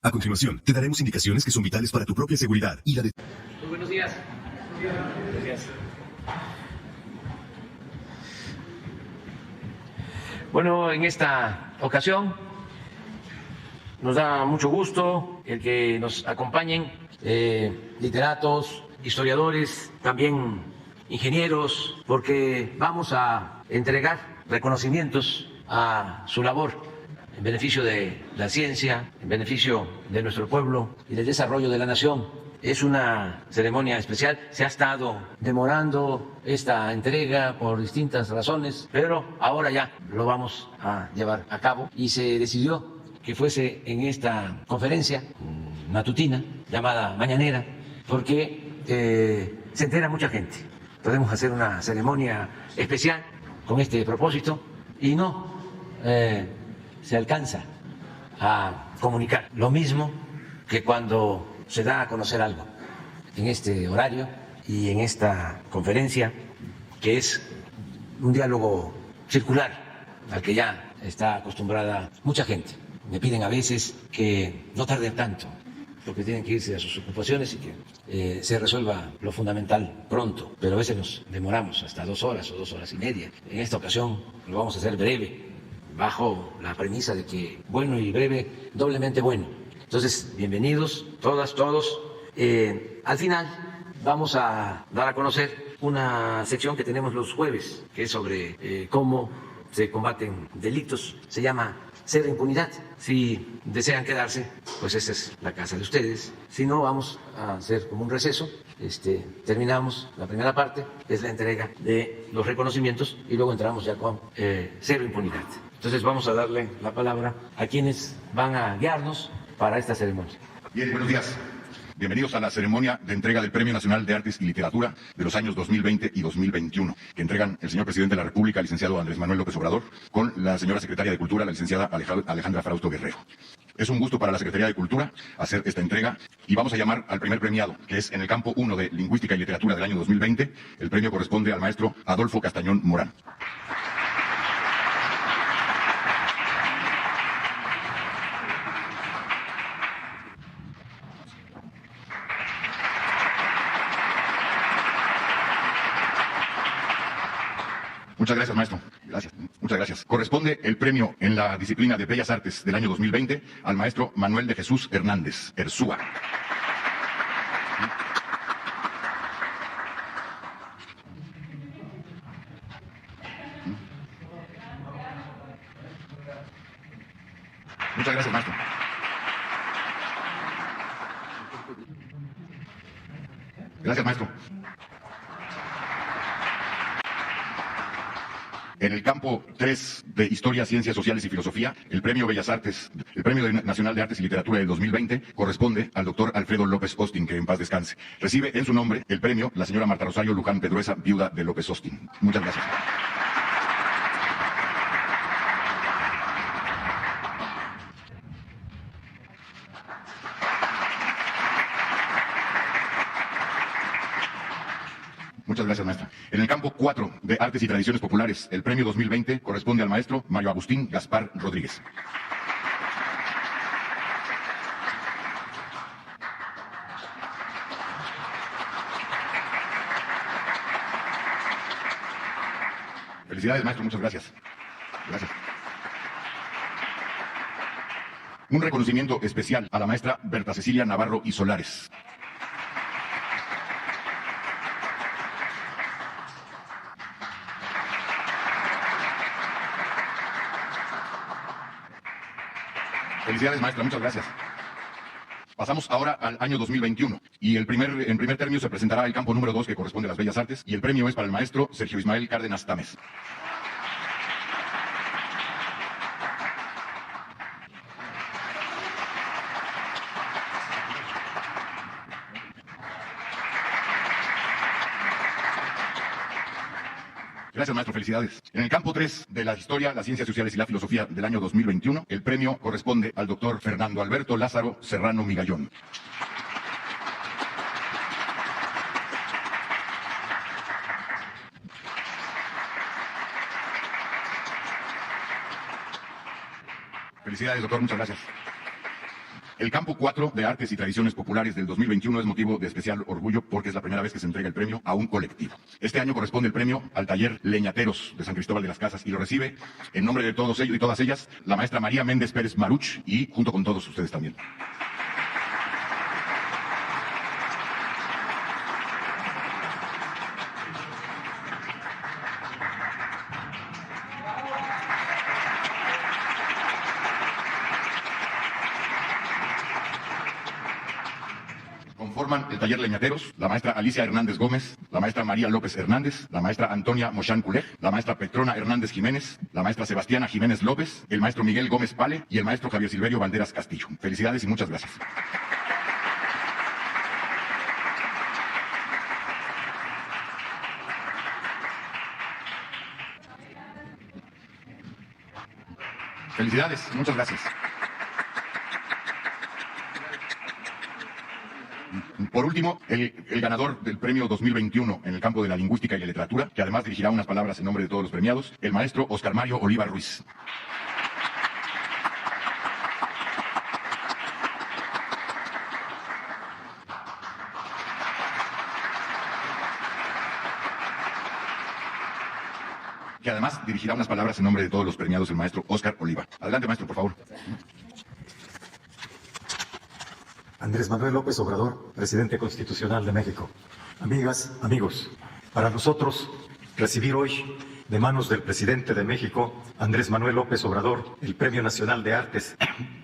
A continuación, te daremos indicaciones que son vitales para tu propia seguridad y la de... Muy buenos días. Buenos días. Bueno, en esta ocasión nos da mucho gusto el que nos acompañen literatos, historiadores, también ingenieros, porque vamos a entregar reconocimientos a su labor en beneficio de la ciencia, en beneficio de nuestro pueblo y del desarrollo de la nación. Es una ceremonia especial, se ha estado demorando esta entrega por distintas razones, pero ahora ya lo vamos a llevar a cabo y se decidió que fuese en esta conferencia matutina llamada Mañanera, porque se entera mucha gente. Podemos hacer una ceremonia especial con este propósito y no se alcanza a comunicar lo mismo que cuando se da a conocer algo en este horario y en esta conferencia, que es un diálogo circular al que ya está acostumbrada mucha gente. Me piden a veces que no tarden tanto, porque tienen que irse a sus ocupaciones y que se resuelva lo fundamental pronto, pero a veces nos demoramos hasta 2 horas o 2 horas y media. En esta ocasión lo vamos a hacer breve, bajo la premisa de que bueno y breve, doblemente bueno. Entonces, bienvenidos todas, todos. Al final vamos a dar a conocer una sección que tenemos los jueves, que es sobre cómo se combaten delitos. Se llama Cero Impunidad. Si desean quedarse, pues esa es la casa de ustedes. Si no, vamos a hacer como un receso. Terminamos la primera parte, que es la entrega de los reconocimientos, y luego entramos ya con Cero Impunidad. Entonces vamos a darle la palabra a quienes van a guiarnos para esta ceremonia. Bien, buenos días. Bienvenidos a la ceremonia de entrega del Premio Nacional de Artes y Literatura de los años 2020 y 2021, que entregan el señor presidente de la República, licenciado Andrés Manuel López Obrador, con la señora secretaria de Cultura, la licenciada Alejandra Frausto Guerrero. Es un gusto para la Secretaría de Cultura hacer esta entrega y vamos a llamar al primer premiado, que es en el campo 1 de Lingüística y Literatura del año 2020. El premio corresponde al maestro Adolfo Castañón Morán. Muchas gracias, maestro. Gracias. Muchas gracias. Corresponde el premio en la disciplina de Bellas Artes del año 2020 al maestro Manuel de Jesús Hernández, Erzúa. Muchas gracias, maestro. Gracias, maestro. En el campo 3 de Historia, Ciencias Sociales y Filosofía, el Premio Bellas Artes, el Premio Nacional de Artes y Literatura del 2020 corresponde al doctor Alfredo López Austin, que en paz descanse. Recibe en su nombre el premio la señora Marta Rosario Luján Pedruesa, viuda de López Austin. Muchas gracias. Muchas gracias, maestra. En el campo 4 de Artes y Tradiciones Populares, el premio 2020 corresponde al maestro Mario Agustín Gaspar Rodríguez. Felicidades, maestro. Muchas gracias. Gracias. Un reconocimiento especial a la maestra Berta Cecilia Navarro y Solares. Felicidades, maestra, muchas gracias. Pasamos ahora al año 2021 y en primer término se presentará el campo número 2 que corresponde a las Bellas Artes y el premio es para el maestro Sergio Ismael Cárdenas Tames. Gracias, maestro. Felicidades. En el campo 3 de la Historia, las Ciencias Sociales y la Filosofía del año 2021, el premio corresponde al doctor Fernando Alberto Lázaro Serrano Migallón. Felicidades, doctor. Muchas gracias. El campo 4 de Artes y Tradiciones Populares del 2021 es motivo de especial orgullo porque es la primera vez que se entrega el premio a un colectivo. Este año corresponde el premio al taller Leñateros de San Cristóbal de las Casas y lo recibe en nombre de todos ellos y todas ellas la maestra María Méndez Pérez Maruch y junto con todos ustedes también. Conforman el taller Leñateros, la maestra Alicia Hernández Gómez, la maestra María López Hernández, la maestra Antonia Mochán Culej, la maestra Petrona Hernández Jiménez, la maestra Sebastiana Jiménez López, el maestro Miguel Gómez Pale y el maestro Javier Silverio Banderas Castillo. Felicidades y muchas gracias. Felicidades, muchas gracias. Por último, el ganador del premio 2021 en el campo de la lingüística y la literatura, que además dirigirá unas palabras en nombre de todos los premiados, el maestro Oscar Mario Oliva Ruiz. Que además dirigirá unas palabras en nombre de todos los premiados, el maestro Oscar Oliva. Adelante, maestro, por favor. Andrés Manuel López Obrador, presidente constitucional de México. Amigas, amigos, para nosotros recibir hoy de manos del presidente de México, Andrés Manuel López Obrador, el Premio Nacional de Artes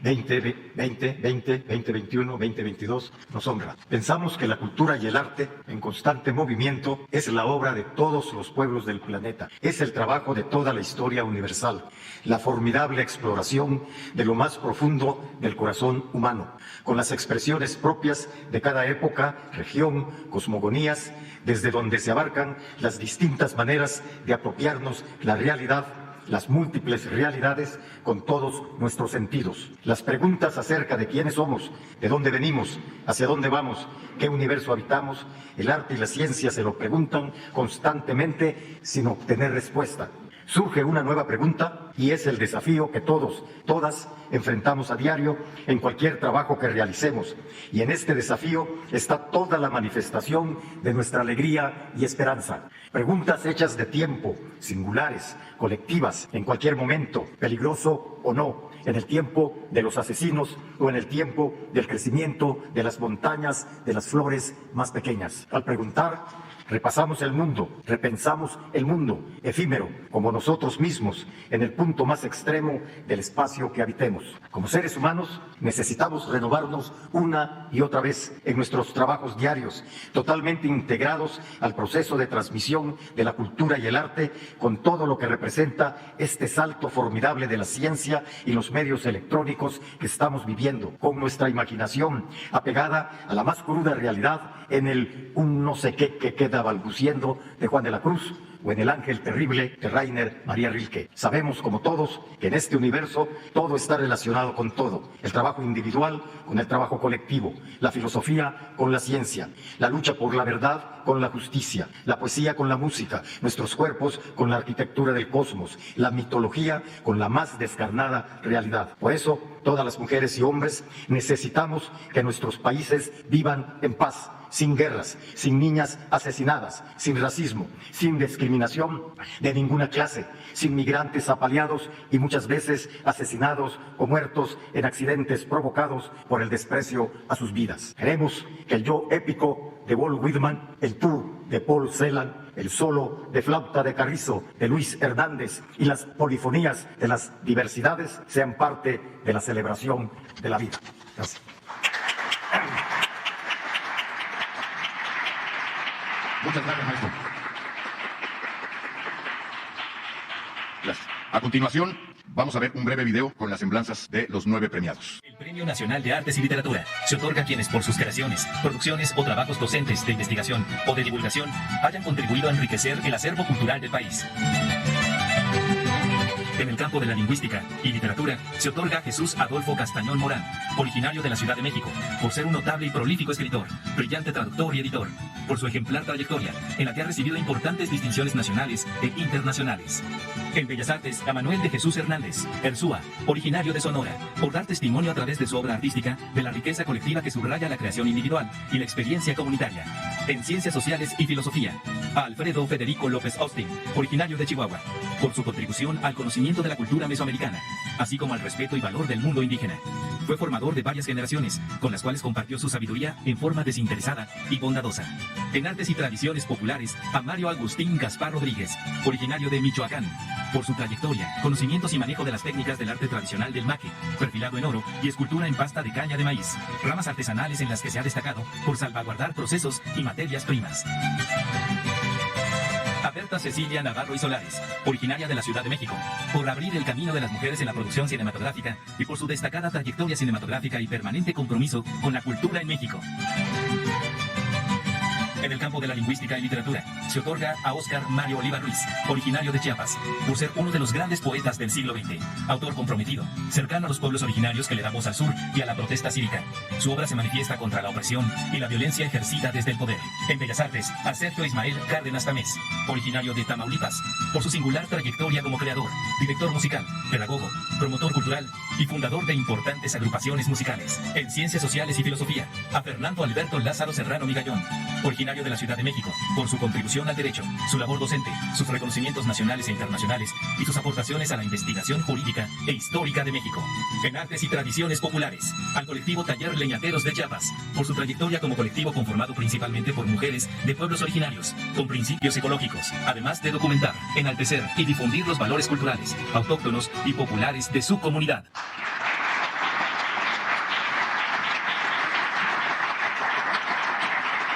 2020, 2021, 2022, nos honra. Pensamos que la cultura y el arte en constante movimiento es la obra de todos los pueblos del planeta. Es el trabajo de toda la historia universal, la formidable exploración de lo más profundo del corazón humano, con las expresiones propias de cada época, región, cosmogonías, desde donde se abarcan las distintas maneras de apropiarnos la realidad, las múltiples realidades con todos nuestros sentidos. Las preguntas acerca de quiénes somos, de dónde venimos, hacia dónde vamos, qué universo habitamos, el arte y la ciencia se lo preguntan constantemente sin obtener respuesta. Surge una nueva pregunta y es el desafío que todos, todas enfrentamos a diario en cualquier trabajo que realicemos. Y en este desafío está toda la manifestación de nuestra alegría y esperanza. Preguntas hechas de tiempo, singulares, colectivas, en cualquier momento, peligroso o no, en el tiempo de los asesinos o en el tiempo del crecimiento de las montañas, de las flores más pequeñas. Al preguntar, repasamos el mundo, repensamos el mundo, efímero, como nosotros mismos, en el punto más extremo del espacio que habitemos. Como seres humanos, necesitamos renovarnos una y otra vez en nuestros trabajos diarios, totalmente integrados al proceso de transmisión de la cultura y el arte, con todo lo que representa este salto formidable de la ciencia y los medios electrónicos que estamos viviendo, con nuestra imaginación apegada a la más cruda realidad en el un no sé qué que queda balbuciendo de Juan de la Cruz o en el ángel terrible de Rainer María Rilke. Sabemos, como todos, que en este universo todo está relacionado con todo. El trabajo individual con el trabajo colectivo, la filosofía con la ciencia, la lucha por la verdad con la justicia, la poesía con la música, nuestros cuerpos con la arquitectura del cosmos, la mitología con la más descarnada realidad. Por eso, todas las mujeres y hombres necesitamos que nuestros países vivan en paz, sin guerras, sin niñas asesinadas, sin racismo, sin discriminación de ninguna clase, sin migrantes apaleados y muchas veces asesinados o muertos en accidentes provocados por el desprecio a sus vidas. Queremos que el yo épico de Walt Whitman, el tú de Paul Celan, el solo de flauta de Carrizo de Luis Hernández y las polifonías de las diversidades sean parte de la celebración de la vida. Gracias. Muchas gracias, maestro. Gracias. A continuación, vamos a ver un breve video con las semblanzas de los 9 premiados. El Premio Nacional de Artes y Literatura se otorga a quienes por sus creaciones, producciones o trabajos docentes de investigación o de divulgación hayan contribuido a enriquecer el acervo cultural del país. En el campo de la lingüística y literatura se otorga a Jesús Adolfo Castañón Morán, originario de la Ciudad de México, por ser un notable y prolífico escritor, brillante traductor y editor, por su ejemplar trayectoria, en la que ha recibido importantes distinciones nacionales e internacionales. En Bellas Artes, a Manuel de Jesús Hernández, Erzúa, originario de Sonora, por dar testimonio a través de su obra artística de la riqueza colectiva que subraya la creación individual y la experiencia comunitaria. En Ciencias Sociales y Filosofía, a Alfredo Federico López Austin, originario de Chihuahua, por su contribución al conocimiento de la cultura mesoamericana, así como al respeto y valor del mundo indígena. Fue formador de varias generaciones, con las cuales compartió su sabiduría en forma desinteresada y bondadosa. En Artes y Tradiciones Populares, a Mario Agustín Gaspar Rodríguez, originario de Michoacán, por su trayectoria, conocimientos y manejo de las técnicas del arte tradicional del maque, perfilado en oro y escultura en pasta de caña de maíz, ramas artesanales en las que se ha destacado por salvaguardar procesos y materias primas. A Berta Cecilia Navarro y Solares, originaria de la Ciudad de México, por abrir el camino de las mujeres en la producción cinematográfica y por su destacada trayectoria cinematográfica y permanente compromiso con la cultura en México. En el campo de la lingüística y literatura, se otorga a Óscar Mario Oliva Ruiz, originario de Chiapas, por ser uno de los grandes poetas del siglo XX, autor comprometido, cercano a los pueblos originarios que le da voz al sur y a la protesta cívica. Su obra se manifiesta contra la opresión y la violencia ejercida desde el poder. En Bellas Artes, a Sergio Ismael Cárdenas Tamés, originario de Tamaulipas, por su singular trayectoria como creador, director musical, pedagogo, promotor cultural y fundador de importantes agrupaciones musicales. En Ciencias Sociales y Filosofía, a Fernando Alberto Lázaro Serrano Migallón, originario de la Ciudad de México, por su contribución al derecho, su labor docente, sus reconocimientos nacionales e internacionales y sus aportaciones a la investigación jurídica e histórica de México. En Artes y Tradiciones Populares, al colectivo Taller Leñateros de Chiapas, por su trayectoria como colectivo conformado principalmente por mujeres de pueblos originarios, con principios ecológicos, además de documentar, enaltecer y difundir los valores culturales, autóctonos y populares de su comunidad.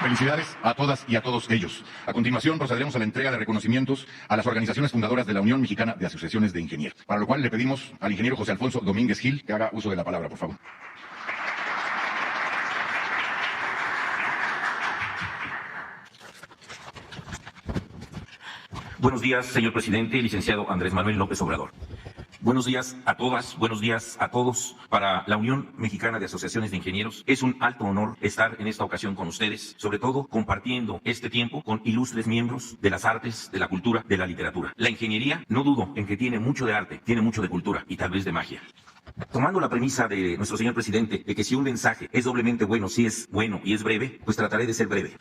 Felicidades a todas y a todos ellos. A continuación procederemos a la entrega de reconocimientos a las organizaciones fundadoras de la Unión Mexicana de Asociaciones de Ingenieros, para lo cual le pedimos al ingeniero José Alfonso Domínguez Gil que haga uso de la palabra, por favor. Buenos días, señor presidente, licenciado Andrés Manuel López Obrador. Buenos días a todas, buenos días a todos. Para la Unión Mexicana de Asociaciones de Ingenieros es un alto honor estar en esta ocasión con ustedes, sobre todo compartiendo este tiempo con ilustres miembros de las artes, de la cultura, de la literatura. La ingeniería, no dudo en que tiene mucho de arte, tiene mucho de cultura y tal vez de magia. Tomando la premisa de nuestro señor presidente de que si un mensaje es doblemente bueno si es bueno y es breve, pues trataré de ser breve.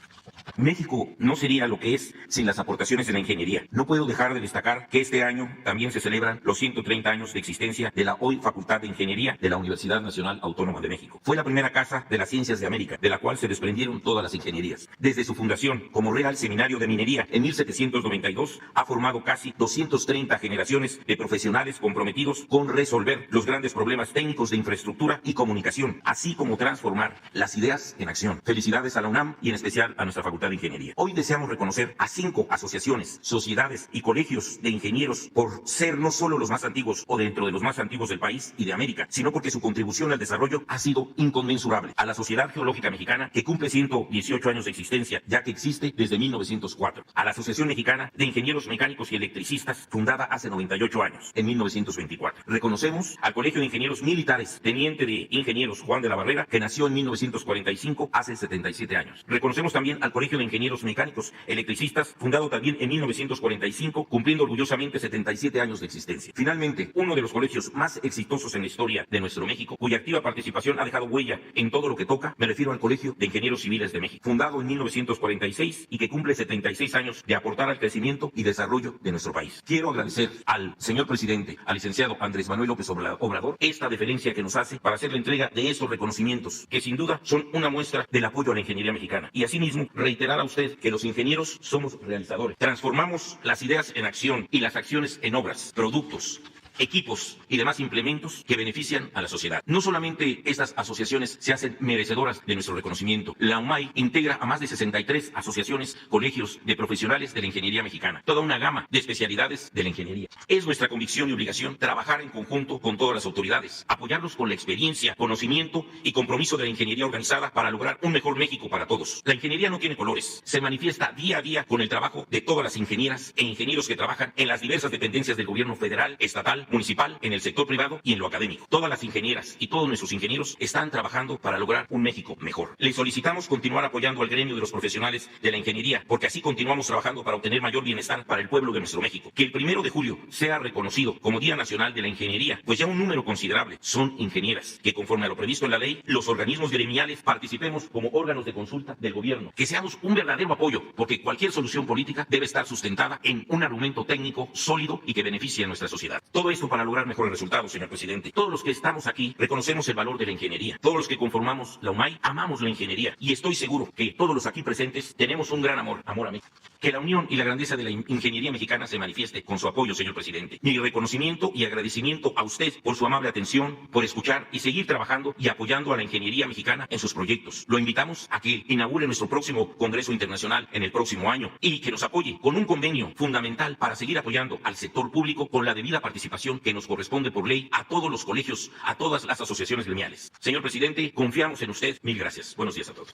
México no sería lo que es sin las aportaciones de la ingeniería. No puedo dejar de destacar que este año también se celebran los 130 años de existencia de la hoy Facultad de Ingeniería de la Universidad Nacional Autónoma de México. Fue la primera casa de las ciencias de América, de la cual se desprendieron todas las ingenierías. Desde su fundación como Real Seminario de Minería en 1792, ha formado casi 230 generaciones de profesionales comprometidos con resolver los grandes problemas técnicos de infraestructura y comunicación, así como transformar las ideas en acción. Felicidades a la UNAM y en especial a nuestra Facultad de Ingeniería. Hoy deseamos reconocer a 5 asociaciones, sociedades y colegios de ingenieros por ser no solo los más antiguos o dentro de los más antiguos del país y de América, sino porque su contribución al desarrollo ha sido inconmensurable. A la Sociedad Geológica Mexicana, que cumple 118 años de existencia, ya que existe desde 1904. A la Asociación Mexicana de Ingenieros Mecánicos y Electricistas, fundada hace 98 años, en 1924. Reconocemos al Colegio de Ingenieros Militares, Teniente de Ingenieros Juan de la Barrera, que nació en 1945, hace 77 años. Reconocemos también al Colegio de Ingenieros Mecánicos Electricistas, fundado también en 1945, cumpliendo orgullosamente 77 años de existencia. Finalmente, uno de los colegios más exitosos en la historia de nuestro México, cuya activa participación ha dejado huella en todo lo que toca, me refiero al Colegio de Ingenieros Civiles de México, fundado en 1946 y que cumple 76 años de aportar al crecimiento y desarrollo de nuestro país. Quiero agradecer al señor presidente, al licenciado Andrés Manuel López Obrador, esta deferencia que nos hace para hacer la entrega de estos reconocimientos, que sin duda son una muestra del apoyo a la ingeniería mexicana. Y asimismo, reiterar a usted que los ingenieros somos realizadores. Transformamos las ideas en acción y las acciones en obras, productos, equipos y demás implementos que benefician a la sociedad. No solamente estas asociaciones se hacen merecedoras de nuestro reconocimiento. La UMAI integra a más de 63 asociaciones, colegios de profesionales de la ingeniería mexicana, toda una gama de especialidades de la ingeniería. Es nuestra convicción y obligación trabajar en conjunto con todas las autoridades, apoyarlos con la experiencia, conocimiento y compromiso de la ingeniería organizada para lograr un mejor México para todos. La ingeniería no tiene colores, se manifiesta día a día con el trabajo de todas las ingenieras e ingenieros que trabajan en las diversas dependencias del gobierno federal, estatal estatal, municipal, en el sector privado y en lo académico. Todas las ingenieras y todos nuestros ingenieros están trabajando para lograr un México mejor. Les solicitamos continuar apoyando al gremio de los profesionales de la ingeniería, porque así continuamos trabajando para obtener mayor bienestar para el pueblo de nuestro México. Que el 1 de julio sea reconocido como Día Nacional de la Ingeniería, pues ya un número considerable son ingenieras, que conforme a lo previsto en la ley, los organismos gremiales participemos como órganos de consulta del gobierno, que seamos un verdadero apoyo, porque cualquier solución política debe estar sustentada en un argumento técnico sólido y que beneficie a nuestra sociedad. Todo esto para lograr mejores resultados, señor presidente. Todos los que estamos aquí reconocemos el valor de la ingeniería. Todos los que conformamos la UMAI amamos la ingeniería y estoy seguro que todos los aquí presentes tenemos un gran amor a México. Que la unión y la grandeza de la ingeniería mexicana se manifieste con su apoyo, señor presidente. Mi reconocimiento y agradecimiento a usted por su amable atención, por escuchar y seguir trabajando y apoyando a la ingeniería mexicana en sus proyectos. Lo invitamos a que inaugure nuestro próximo Congreso Internacional en el próximo año y que nos apoye con un convenio fundamental para seguir apoyando al sector público con la debida participación que nos corresponde por ley a todos los colegios, a todas las asociaciones gremiales. Señor presidente, confiamos en usted. Mil gracias. Buenos días a todos.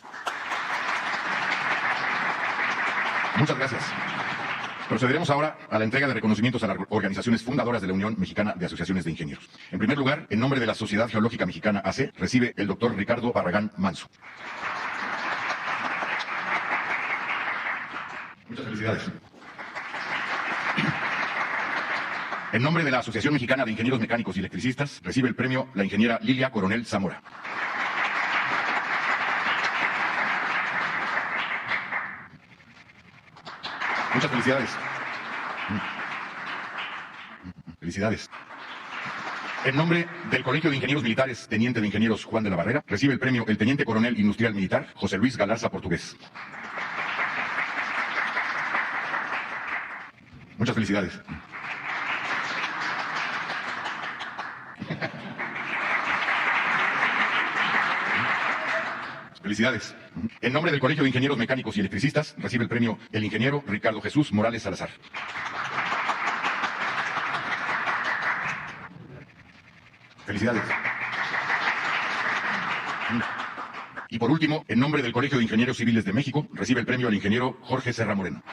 Muchas gracias. Procederemos ahora a la entrega de reconocimientos a las organizaciones fundadoras de la Unión Mexicana de Asociaciones de Ingenieros. En primer lugar, en nombre de la Sociedad Geológica Mexicana AC, recibe el doctor Ricardo Barragán Manso. Muchas felicidades. En nombre de la Asociación Mexicana de Ingenieros Mecánicos y Electricistas, recibe el premio la ingeniera Lilia Coronel Zamora. Muchas felicidades. Felicidades. En nombre del Colegio de Ingenieros Militares, Teniente de Ingenieros Juan de la Barrera, recibe el premio el Teniente Coronel Industrial Militar José Luis Galarza Portugués. Muchas felicidades. Felicidades. En nombre del Colegio de Ingenieros Mecánicos y Electricistas, recibe el premio el ingeniero Ricardo Jesús Morales Salazar. Felicidades. Y por último, en nombre del Colegio de Ingenieros Civiles de México, recibe el premio el ingeniero Jorge Serra Moreno.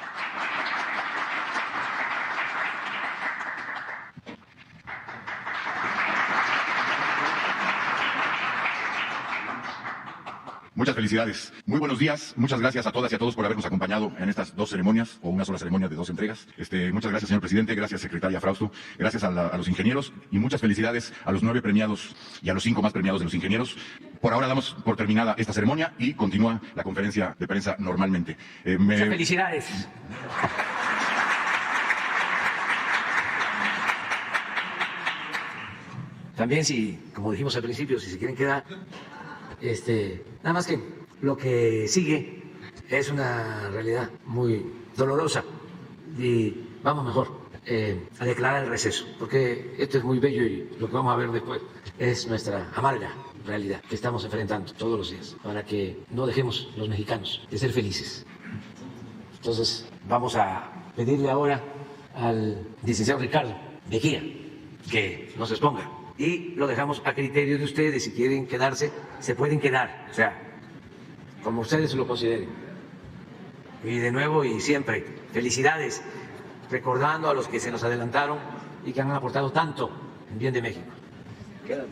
Muchas felicidades. Muy buenos días. Muchas gracias a todas y a todos por habernos acompañado en estas dos ceremonias, o una sola ceremonia de dos entregas. Muchas gracias, señor presidente. Gracias, secretaria Frausto. Gracias a los ingenieros y muchas felicidades a los 9 premiados y a los 5 más premiados de los ingenieros. Por ahora damos por terminada esta ceremonia y continúa la conferencia de prensa normalmente. Muchas felicidades. También, si, como dijimos al principio, si se quieren quedar, nada más que lo que sigue es una realidad muy dolorosa y vamos mejor a declarar el receso, porque esto es muy bello y lo que vamos a ver después es nuestra amarga realidad que estamos enfrentando todos los días, para que no dejemos los mexicanos de ser felices. Entonces vamos a pedirle ahora al licenciado Ricardo Mejía que nos exponga. Y lo dejamos a criterio de ustedes. Si quieren quedarse, se pueden quedar. O sea, como ustedes lo consideren. Y de nuevo y siempre, felicidades, recordando a los que se nos adelantaron y que han aportado tanto en bien de México. Quédate.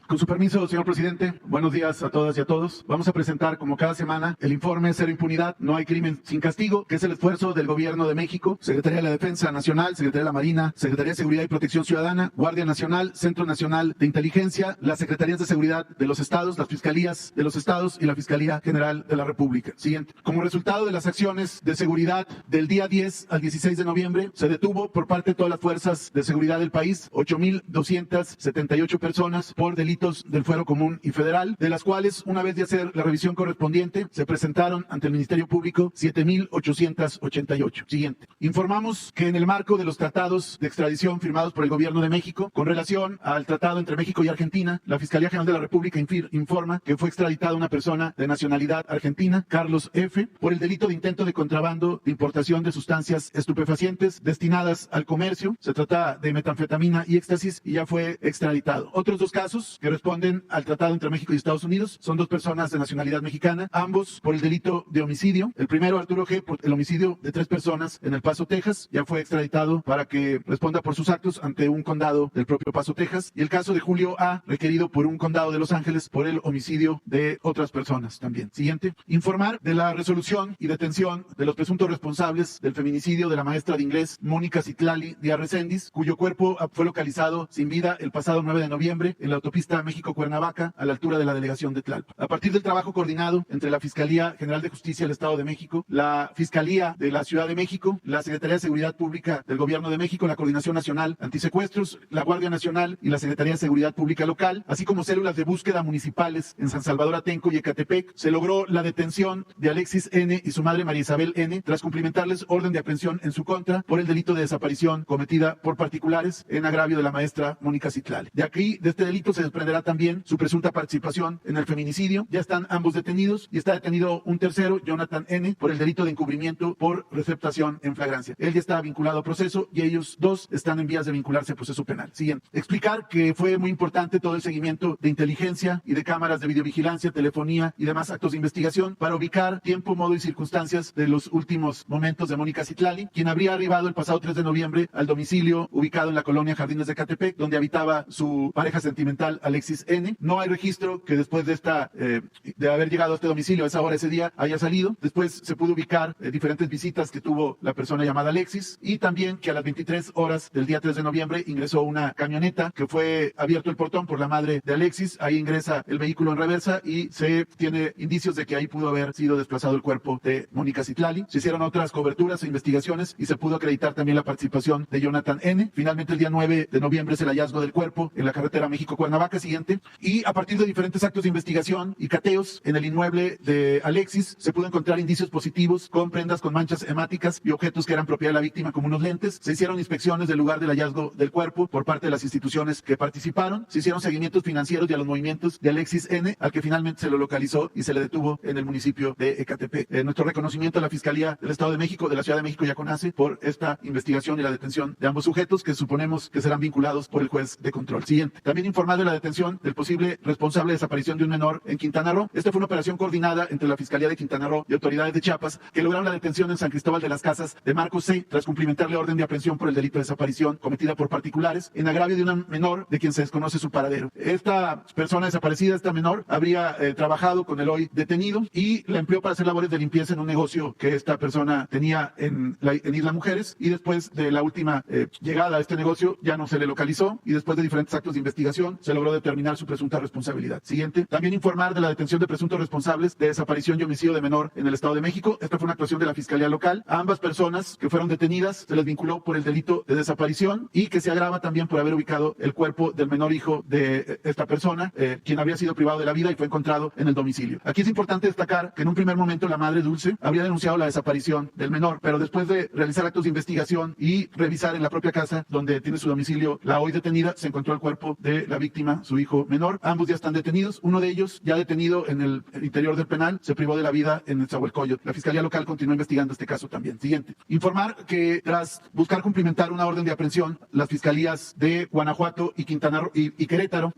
Con su permiso, señor presidente, buenos días a todas y a todos. Vamos a presentar, como cada semana, el informe Cero Impunidad, No hay crimen sin castigo, que es el esfuerzo del Gobierno de México, Secretaría de la Defensa Nacional, Secretaría de la Marina, Secretaría de Seguridad y Protección Ciudadana, Guardia Nacional, Centro Nacional de Inteligencia, las Secretarías de Seguridad de los Estados, las Fiscalías de los Estados y la Fiscalía General de la República. Siguiente. Como resultado de las acciones de seguridad del día 10 al 16 de noviembre, se detuvo por parte de todas las fuerzas de seguridad del país 8,278 personas por delitos del fuero común y federal, de las cuales, una vez de hacer la revisión correspondiente, se presentaron ante el Ministerio Público 7,888. Siguiente. Informamos que en el marco de los tratados de extradición firmados por el Gobierno de México, con relación al tratado entre México y Argentina, la Fiscalía General de la República informa que fue extraditada una persona de nacionalidad argentina, Carlos F., por el delito de intento de contrabando de importación de sustancias estupefacientes destinadas al comercio. Se trata de metanfetamina y éxtasis y ya fue extraditado. Otros dos casos que que responden al tratado entre México y Estados Unidos. Son 2 personas de nacionalidad mexicana, ambos por el delito de homicidio. El primero, Arturo G., por el homicidio de 3 personas en El Paso, Texas. Ya fue extraditado para que responda por sus actos ante un condado del propio Paso, Texas. Y el caso de Julio A., requerido por un condado de Los Ángeles por el homicidio de otras personas también. Siguiente. Informar de la resolución y detención de los presuntos responsables del feminicidio de la maestra de inglés Mónica Citlali Díaz Recendis, cuyo cuerpo fue localizado sin vida el pasado 9 de noviembre en la autopista México-Cuernavaca, a la altura de la delegación de Tlalpan. A partir del trabajo coordinado entre la Fiscalía General de Justicia del Estado de México, la Fiscalía de la Ciudad de México, la Secretaría de Seguridad Pública del Gobierno de México, la Coordinación Nacional Antisecuestros, la Guardia Nacional y la Secretaría de Seguridad Pública Local, así como células de búsqueda municipales en San Salvador Atenco y Ecatepec, se logró la detención de Alexis N. y su madre María Isabel N. tras cumplimentarles orden de aprehensión en su contra por el delito de desaparición cometida por particulares en agravio de la maestra Mónica Citlali. De este delito se desprenderá también su presunta participación en el feminicidio. Ya están ambos detenidos y está detenido un tercero, Jonathan N., por el delito de encubrimiento por receptación en flagrancia. Él ya está vinculado a proceso y ellos 2 están en vías de vincularse a proceso penal. Siguiente. Explicar que fue muy importante todo el seguimiento de inteligencia y de cámaras de videovigilancia, telefonía y demás actos de investigación para ubicar tiempo, modo y circunstancias de los últimos momentos de Mónica Citlali, quien habría arribado el pasado 3 de noviembre al domicilio ubicado en la colonia Jardines de Ecatepec, donde habitaba su pareja sentimental Alexis N. No hay registro que después de haber llegado a este domicilio a esa hora, ese día, haya salido. Después se pudo ubicar diferentes visitas que tuvo la persona llamada Alexis, y también que a las 23 horas del día 3 de noviembre ingresó una camioneta, que fue abierto el portón por la madre de Alexis. Ahí ingresa el vehículo en reversa y se tiene indicios de que ahí pudo haber sido desplazado el cuerpo de Mónica Citlali. Se hicieron otras coberturas e investigaciones y se pudo acreditar también la participación de Jonathan N. Finalmente, el día 9 de noviembre es el hallazgo del cuerpo en la carretera México-Cuernavaca. Siguiente. Y a partir de diferentes actos de investigación y cateos en el inmueble de Alexis, se pudo encontrar indicios positivos con prendas con manchas hemáticas y objetos que eran propiedad de la víctima, como unos lentes. Se hicieron inspecciones del lugar del hallazgo del cuerpo por parte de las instituciones que participaron. Se hicieron seguimientos financieros y a los movimientos de Alexis N., al que finalmente se lo localizó y se le detuvo en el municipio de Ecatepec. Nuestro reconocimiento a la Fiscalía del Estado de México, de la Ciudad de México y a CONACE por esta investigación y la detención de ambos sujetos, que suponemos que serán vinculados por el juez de control. Siguiente. También informar de la detención del posible responsable de desaparición de un menor en Quintana Roo. Esta fue una operación coordinada entre la Fiscalía de Quintana Roo y autoridades de Chiapas, que lograron la detención en San Cristóbal de las Casas de Marcos C., tras cumplimentarle orden de aprehensión por el delito de desaparición cometida por particulares en agravio de una menor de quien se desconoce su paradero. Esta persona desaparecida, esta menor, habría trabajado con el hoy detenido y la empleó para hacer labores de limpieza en un negocio que esta persona tenía en Isla Mujeres, y después de la última llegada a este negocio ya no se le localizó, y después de diferentes actos de investigación se logró determinar su presunta responsabilidad. Siguiente. También informar de la detención de presuntos responsables de desaparición y homicidio de menor en el Estado de México. Esta fue una actuación de la Fiscalía Local. A ambas personas que fueron detenidas se les vinculó por el delito de desaparición, y que se agrava también por haber ubicado el cuerpo del menor hijo de esta persona, quien había sido privado de la vida y fue encontrado en el domicilio. Aquí es importante destacar que en un primer momento la madre Dulce habría denunciado la desaparición del menor, pero después de realizar actos de investigación y revisar en la propia casa donde tiene su domicilio la hoy detenida, se encontró el cuerpo de la víctima, su hijo menor. Ambos ya están detenidos. Uno de ellos, ya detenido en el interior del penal, se privó de la vida en el Zahualcóyotl. La Fiscalía Local continúa investigando este caso también. Siguiente. Informar que tras buscar cumplimentar una orden de aprehensión, las fiscalías de Guanajuato y Quintana Roo y Querétaro,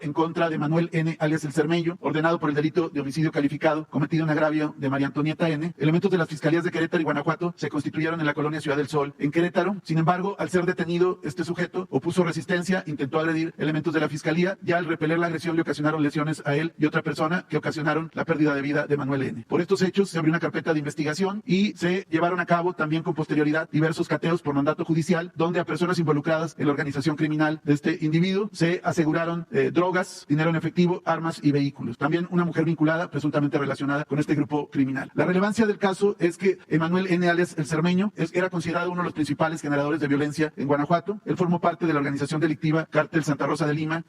en contra de Manuel N., alias El Cermello, ordenado por el delito de homicidio calificado cometido en agravio de María Antonieta N., elementos de las fiscalías de Querétaro y Guanajuato se constituyeron en la colonia Ciudad del Sol, en Querétaro. Sin embargo, al ser detenido, este sujeto opuso resistencia, intentó agredir elementos de la fiscalía. Ya al repeler la agresión le ocasionaron lesiones a él y otra persona, que ocasionaron la pérdida de vida de Manuel N. Por estos hechos se abrió una carpeta de investigación y se llevaron a cabo también con posterioridad diversos cateos por mandato judicial, donde a personas involucradas en la organización criminal de este individuo se aseguraron drogas, dinero en efectivo, armas y vehículos. También una mujer vinculada, presuntamente relacionada con este grupo criminal. La relevancia del caso es que Emanuel N., alias El Cermeño, era considerado uno de los principales generadores de violencia en Guanajuato. Él formó parte de la organización delictiva Cártel Santa Rosa de Lima,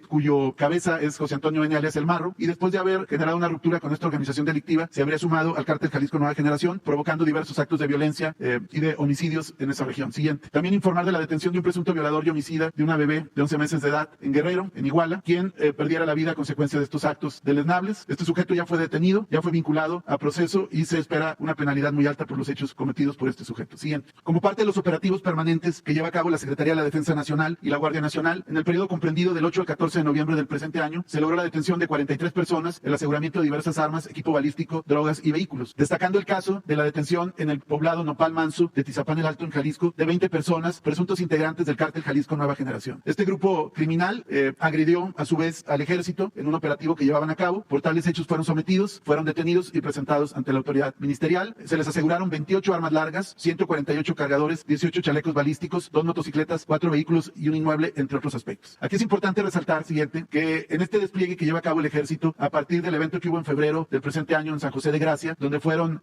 cuyo cabeza es José Antonio N., alias El Marro, y después de haber generado una ruptura con esta organización delictiva, se habría sumado al Cártel Jalisco Nueva Generación, provocando diversos actos de violencia y de homicidios en esa región. Siguiente. También informar de la detención de un presunto violador y homicida de una bebé de 11 meses de edad en Guerrero, en Iguala, quien perdiera la vida a consecuencia de estos actos deleznables. Este sujeto ya fue detenido, ya fue vinculado a proceso y se espera una penalidad muy alta por los hechos cometidos por este sujeto. Siguiente. Como parte de los operativos permanentes que lleva a cabo la Secretaría de la Defensa Nacional y la Guardia Nacional, en el periodo comprendido periodo del 8 al 14 de noviembre del presente año, se logró la detención de 43 personas, el aseguramiento de diversas armas, equipo balístico, drogas y vehículos, destacando el caso de la detención en el poblado Nopal Manso de Tizapán el Alto en Jalisco de 20 personas, presuntos integrantes del cártel Jalisco Nueva Generación. Este grupo criminal agredió a su vez al ejército en un operativo que llevaban a cabo. Por tales hechos fueron sometidos, fueron detenidos y presentados ante la autoridad ministerial. Se les aseguraron 28 armas largas, 148 cargadores, 18 chalecos balísticos, 2 motocicletas, 4 vehículos y un inmueble, entre otros aspectos. Aquí es importante resaltar, siguiente, que en este despliegue que lleva a cabo el ejército, a partir del evento que hubo en febrero del presente año en San José de Gracia, donde fueron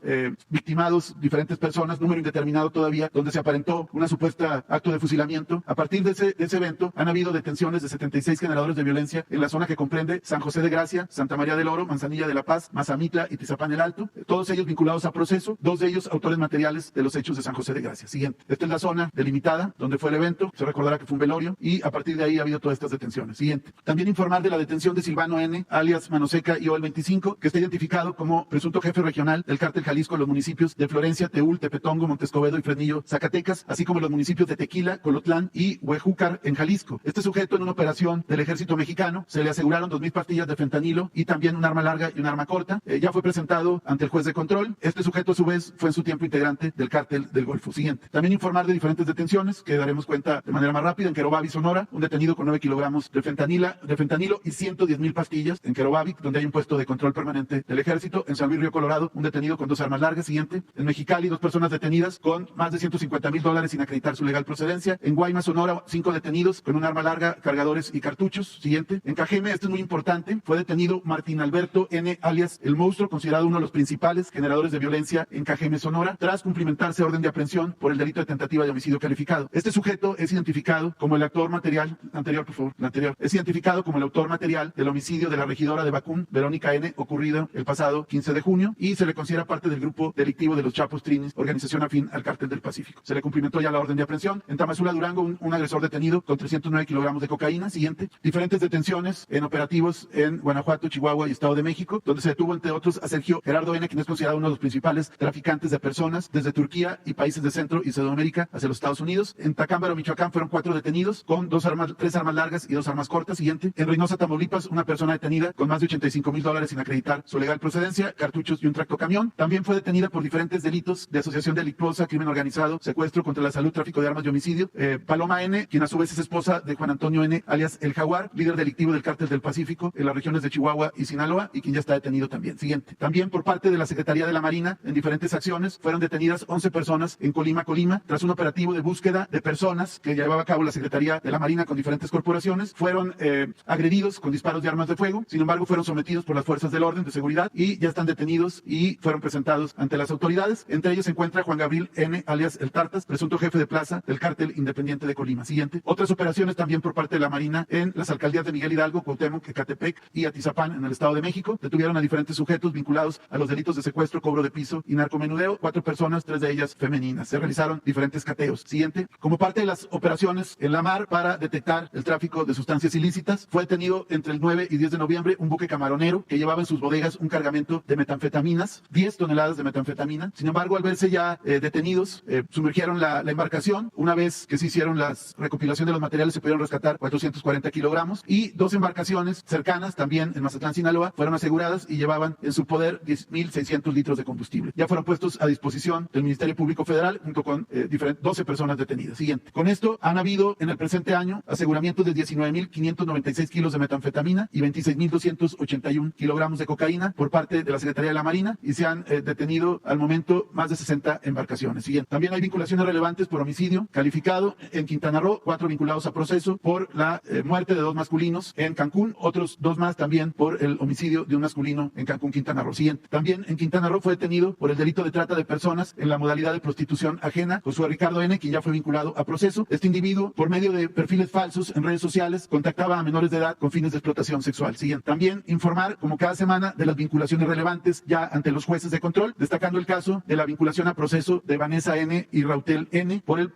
victimados diferentes personas, número indeterminado todavía, donde se aparentó una supuesta acto de fusilamiento. A partir de ese evento han habido detenciones de 76 generadores de violencia en la zona que comprende San José de Gracia, Santa María del Oro, Manzanilla de la Paz, Mazamitla y Tizapán el Alto, todos ellos vinculados a proceso, 2 de ellos autores materiales de los hechos de San José de Gracia. Siguiente. Esta es la zona delimitada donde fue el evento, se recordará que fue un velorio y a partir de ahí ha habido todas estas detenciones. Siguiente. También informar de la detención de Silvano N., alias Manoseca y el 25, que está identificado como presunto jefe regional del cártel Jalisco en los municipios de Florencia, Teúl, Tepetongo, Montescobedo y Fresnillo, Zacatecas, así como los municipios de Tequila, Colotlán y Huejúcar en Jalisco. Este sujeto, en una operación del ejército mexicano, se le aseguraron 2,000 pastillas de fentanilo y también un arma larga y un arma corta. Ya fue presentado ante el juez de control. Este sujeto, a su vez, fue en su tiempo integrante del cártel del Golfo. Siguiente. También informar de diferentes detenciones que daremos cuenta de manera más rápida. En Querobavi, Sonora, un detenido con 9 kilogramos de fentanilo y 110,000 pastillas. En Querobavi, donde hay un puesto de control permanente del ejército. En San Luis Río Colorado, un detenido con 2 armas largas. Siguiente. En Mexicali, 2 personas detenidas con más de $150,000 sin acreditar su legal procedencia. En Guaymas, Sonora, 5 detenidos con un arma larga, cargadores y cartuchos. Siguiente. En Cajeme, este es muy importante, fue detenido Martín Alberto N., alias El Monstruo, considerado uno de los principales generadores de violencia en Cajeme, Sonora, tras cumplimentarse orden de aprehensión por el delito de tentativa de homicidio calificado. Este sujeto es identificado como el autor material, es identificado como el autor material del homicidio de la regidora de Bacún, Verónica N., ocurrido el pasado 15 de junio, y se le considera parte del grupo delictivo de los Chapos Trinis, organización afín al Cártel del Pacífico. Se le cumplimentó ya la orden de aprehensión. En Tamazula, Durango, un agresor detenido con 309 kilogramos de cocaína. Siguiente. Diferentes detenciones en operativos en Guanajuato, Chihuahua y Estado de México, donde se detuvo, entre otros, a Sergio Gerardo N., quien es considerado uno de los principales traficantes de personas desde Turquía y países de Centro y Sudamérica hacia los Estados Unidos. En Tacámbaro, Michoacán, fueron 4 detenidos con 3 armas largas y 2 armas cortas. Siguiente. En Reynosa, Tamaulipas, una persona detenida con más de $85,000 sin acreditar su legal procedencia, cartuchos y un tractocamión. También fue detenida por diferentes delitos de asociación delictuosa, crimen organizado, secuestro contra la salud, tráfico de armas y homicidio. Paloma N., quien a su vez es esposa de Juan Antonio N., alias El Jaguar, líder delictivo del Cártel del Pacífico en las regiones de Chihuahua y Sinaloa, y quien ya está detenido también. Siguiente. También por parte de la Secretaría de la Marina, en diferentes acciones, fueron detenidas 11 personas en Colima, tras un operativo de búsqueda de personas que llevaba a cabo la Secretaría de la Marina con diferentes corporaciones. Fueron agredidos con disparos de armas de fuego, sin embargo fueron sometidos por las fuerzas del orden de seguridad y ya están detenidos y fueron presentados ante las autoridades. Entre ellos se encuentra Juan Gabriel N., alias El Tartas, presunto jefe de plaza del Cártel Independiente de Colima. Siguiente. Otras operaciones también por parte de la Marina en las alcaldías de Miguel Hidalgo, Cuauhtémoc, Ecatepec y Atizapán en el Estado de México. Detuvieron a diferentes sujetos vinculados a los delitos de secuestro, cobro de piso y narcomenudeo. 4 personas, 3 de ellas femeninas. Se realizaron diferentes cateos. Siguiente. Como parte de las operaciones en la mar para detectar el tráfico de sustancias ilícitas, fue detenido entre el 9 y 10 de noviembre un buque camaronero que llevaba en sus bodegas un cargamento de metanfetaminas, 10 toneladas de metanfetamina. Sin embargo, al verse ya detenidos, sumergieron la embarcación. Una vez que se hicieron las recopilación de los materiales, se pudieron rescatar 440 kilogramos y 2 embarcaciones cercanas, también en Mazatlán, Sinaloa, fueron aseguradas y llevaban en su poder 10,600 litros de combustible. Ya fueron puestos a disposición del Ministerio Público Federal junto con 12 personas detenidas. Siguiente. Con esto han habido en el presente año aseguramientos de 19,596 kilos de metanfetamina y 26,281 kilogramos de cocaína por parte de la Secretaría de la Marina y se han detenido al momento más de 60 embarcaciones. Siguiente. También hay vinculaciones relevantes por homicidio calificado en Quintana Roo, 4 vinculados a proceso por la muerte de 2 masculinos en Cancún, otros 2 más también por el homicidio de un masculino en Cancún, Quintana Roo. Siguiente. También en Quintana Roo fue detenido por el delito de trata de personas en la modalidad de prostitución ajena Josué Ricardo N., quien ya fue vinculado a proceso. Este individuo, por medio de perfiles falsos en redes sociales, contactaba a menores de edad con fines de explotación sexual. Siguiente. También informar, como cada semana, de las vinculaciones relevantes ya ante los jueces de control, destacando el caso de la vinculación a proceso de Vanessa N. y Rautel N. por el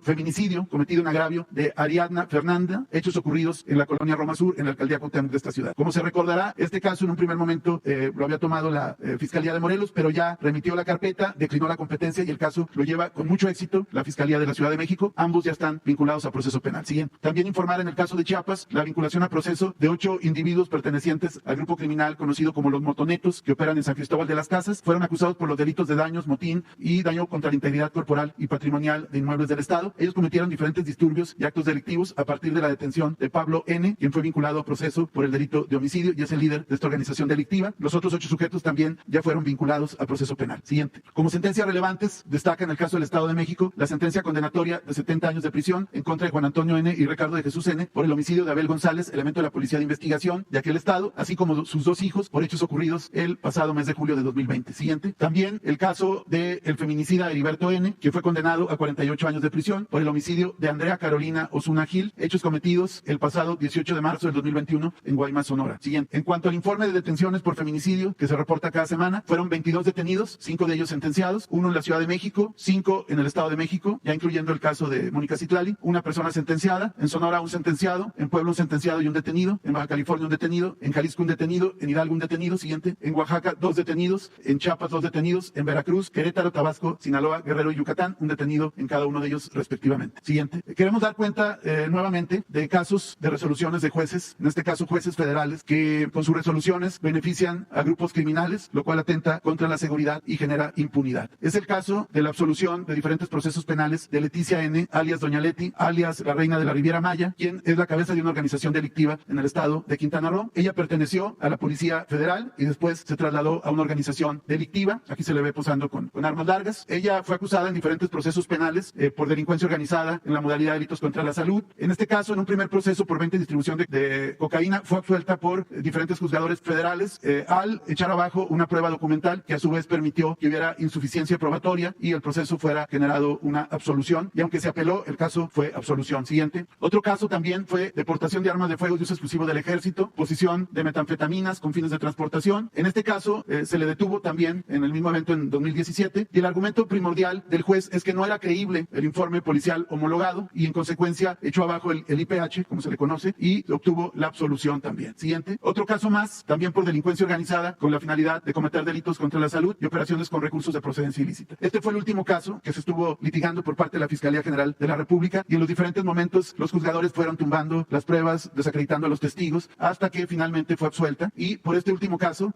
feminicidio cometido en agravio de Ariadna Fernanda, hechos ocurridos en la colonia Roma Sur, en la alcaldía Cuauhtémoc de esta ciudad. Como se recordará, este caso en un primer momento lo había tomado la Fiscalía de Morelos, pero ya remitió la carpeta, declinó la competencia y el caso lo lleva con mucho éxito la Fiscalía de la Ciudad de México. Ambos ya están vinculados a proceso penal. Siguiente. También informar en el caso de Chiapas la vinculación a proceso de 8 individuos pertenecientes al grupo criminal conocido como los motonetos, que operan en San Cristóbal de las Casas. Fueron acusados por los delitos de daños, motín y daño contra la integridad corporal y patrimonial de inmuebles del Estado. Ellos cometieron diferentes disturbios y actos delictivos a partir de la detención de Pablo N., quien fue vinculado a proceso por el delito de homicidio y es el líder de esta organización delictiva. Los otros 8 sujetos también ya fueron vinculados a proceso penal. Siguiente. Como sentencias relevantes, destaca en el caso del Estado de México la sentencia condenatoria de 70 años de prisión en contra de Juan Antonio N. y Ricardo de Jesús N. por el homicidio de Abel González, elemento de la Policía de Investigación de aquel Estado, así como sus 2 hijos por hechos ocurridos el pasado mes de julio de 2020. Siguiente. También el caso del feminicida Heriberto N., que fue condenado a 48 años de prisión por el homicidio de Andrea Carolina Osuna Gil, hechos cometidos el pasado 18 de marzo del 2021 en Guaymas, Sonora. Siguiente. En cuanto al informe de detenciones por feminicidio que se reporta cada semana, fueron 22 detenidos, 5 de ellos sentenciados, 1 en la Ciudad de México, 5 en el Estado de México, ya incluyendo el caso de Mónica Citlali, 1 persona sentenciada, en Sonora 1 sentenciado, en Puebla 1 sentenciado y 1 detenido, en Baja California 1 detenido, en Jalisco 1 detenido, en Hidalgo 1 detenido. Siguiente. En Oaxaca 2 detenidos, en Chiapas 2 detenidos, en Veracruz, Querétaro, Tabasco, Sinaloa, Guerrero y Yucatán, 1 detenido en cada uno de ellos respectivamente. Siguiente. Queremos dar cuenta nuevamente de casos de resoluciones de jueces, en este caso jueces federales, que con sus resoluciones benefician a grupos criminales, lo cual atenta contra la seguridad y genera impunidad. Es el caso de la absolución de diferentes procesos penales de Leticia N., alias Doña Leti, alias la reina de la Riviera Maya, quien es la cabeza de una organización delictiva en el estado de Quintana Roo. Ella perteneció a la Policía Federal y después se trasladó a una organización delictiva. Aquí se le ve posando con armas largas. Ella fue acusada en diferentes procesos penales por delincuencia organizada en la modalidad de delitos contra la salud. En este caso, en un primer proceso por venta y distribución de cocaína, fue absuelta por diferentes juzgadores federales al echar abajo una prueba documental que a su vez permitió que hubiera insuficiencia probatoria y el proceso fuera generado una absolución. Y aunque se apeló, el caso fue absolución. Siguiente. Otro caso también fue deportación de armas de fuego de uso exclusivo del ejército, posesión de metanfetaminas con fines de transportación. En este caso se le detuvo también en el mismo evento en 2017 y el argumento primordial del juez es que no era creíble el informe policial homologado y en consecuencia echó abajo el IPH, como se le conoce, y obtuvo la absolución también. Siguiente. Otro caso más, también por delincuencia organizada con la finalidad de cometer delitos contra la salud y operaciones con recursos de procedencia ilícita. Este fue el último caso que se estuvo litigando por parte de la Fiscalía General de la República y en los diferentes momentos los juzgadores fueron tumbando las pruebas, desacreditando a los testigos hasta que finalmente fue absuelta y por este último caso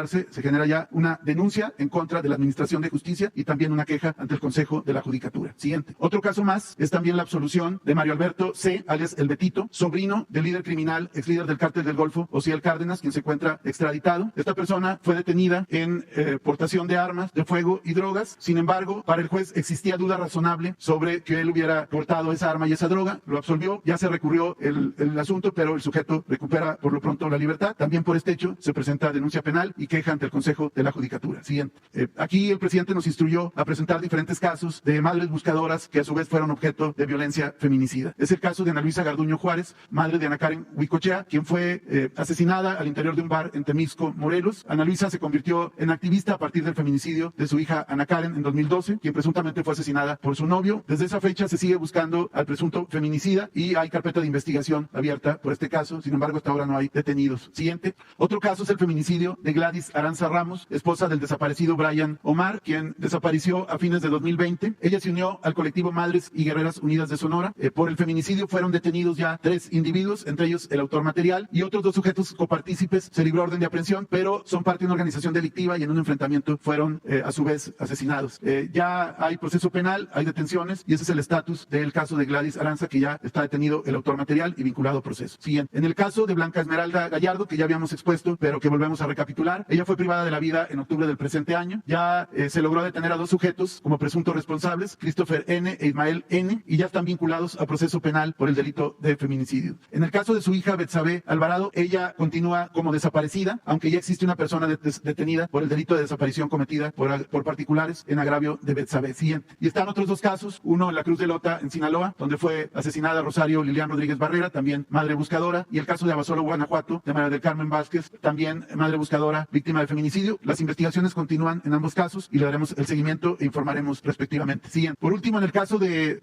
se genera ya una denuncia en contra de la Administración de Justicia y también una queja ante el Consejo de la Judicatura. Siguiente. Otro caso más es también la absolución de Mario Alberto C., alias El Betito, sobrino del líder criminal, ex líder del Cártel del Golfo, Osiel Cárdenas, quien se encuentra extraditado. Esta persona fue detenida en portación de armas de fuego y drogas. Sin embargo, para el juez existía duda razonable sobre que él hubiera portado esa arma y esa droga. Lo absolvió, ya se recurrió el asunto, pero el sujeto recupera por lo pronto la libertad. También por este hecho se presenta denuncia penal y queja ante el Consejo de la Judicatura. Siguiente. Aquí el presidente nos instruyó a presentar diferentes casos de madres buscadoras que a su vez fueron objeto de violencia feminicida. Es el caso de Ana Luisa Garduño Juárez, madre de Ana Karen Huicochea, quien fue asesinada al interior de un bar en Temisco, Morelos. Ana Luisa se convirtió en activista a partir del feminicidio de su hija Ana Karen en 2012, quien presuntamente fue asesinada por su novio. Desde esa fecha se sigue buscando al presunto feminicida y hay carpeta de investigación abierta por este caso. Sin embargo, hasta ahora no hay detenidos. Siguiente. Otro caso es el feminicidio de Gladys Aranza Ramos, esposa del desaparecido Brian Omar, quien desapareció a fines de 2020. Ella se unió al colectivo Madres y Guerreras Unidas de Sonora. Por el feminicidio fueron detenidos ya 3 individuos, entre ellos el autor material, y otros 2 sujetos copartícipes. Se libró orden de aprehensión, pero son parte de una organización delictiva y en un enfrentamiento fueron a su vez asesinados. Ya hay proceso penal, hay detenciones y ese es el estatus del caso de Gladys Aranza, que ya está detenido el autor material y vinculado a proceso. Siguiente. En el caso de Blanca Esmeralda Gallardo, que ya habíamos expuesto, pero que volvemos a recapitular, ella fue privada de la vida en octubre del presente año. Ya se logró detener a 2 sujetos como presuntos responsables, Christopher N. e Ismael N., y ya están vinculados a proceso penal por el delito de feminicidio. En el caso de su hija Betsabe Alvarado, ella continúa como desaparecida, aunque ya existe una persona detenida por el delito de desaparición cometida por particulares en agravio de Betsabe. Siguiente. Y están otros 2 casos, uno en la Cruz de Lota, en Sinaloa, donde fue asesinada Rosario Lilian Rodríguez Barrera, también madre buscadora, y el caso de Abasolo, Guanajuato, de María del Carmen Vázquez, también madre buscadora, víctima de feminicidio. Las investigaciones continúan en ambos casos y le daremos el seguimiento e informaremos respectivamente. Siguiente. Por último, en el caso de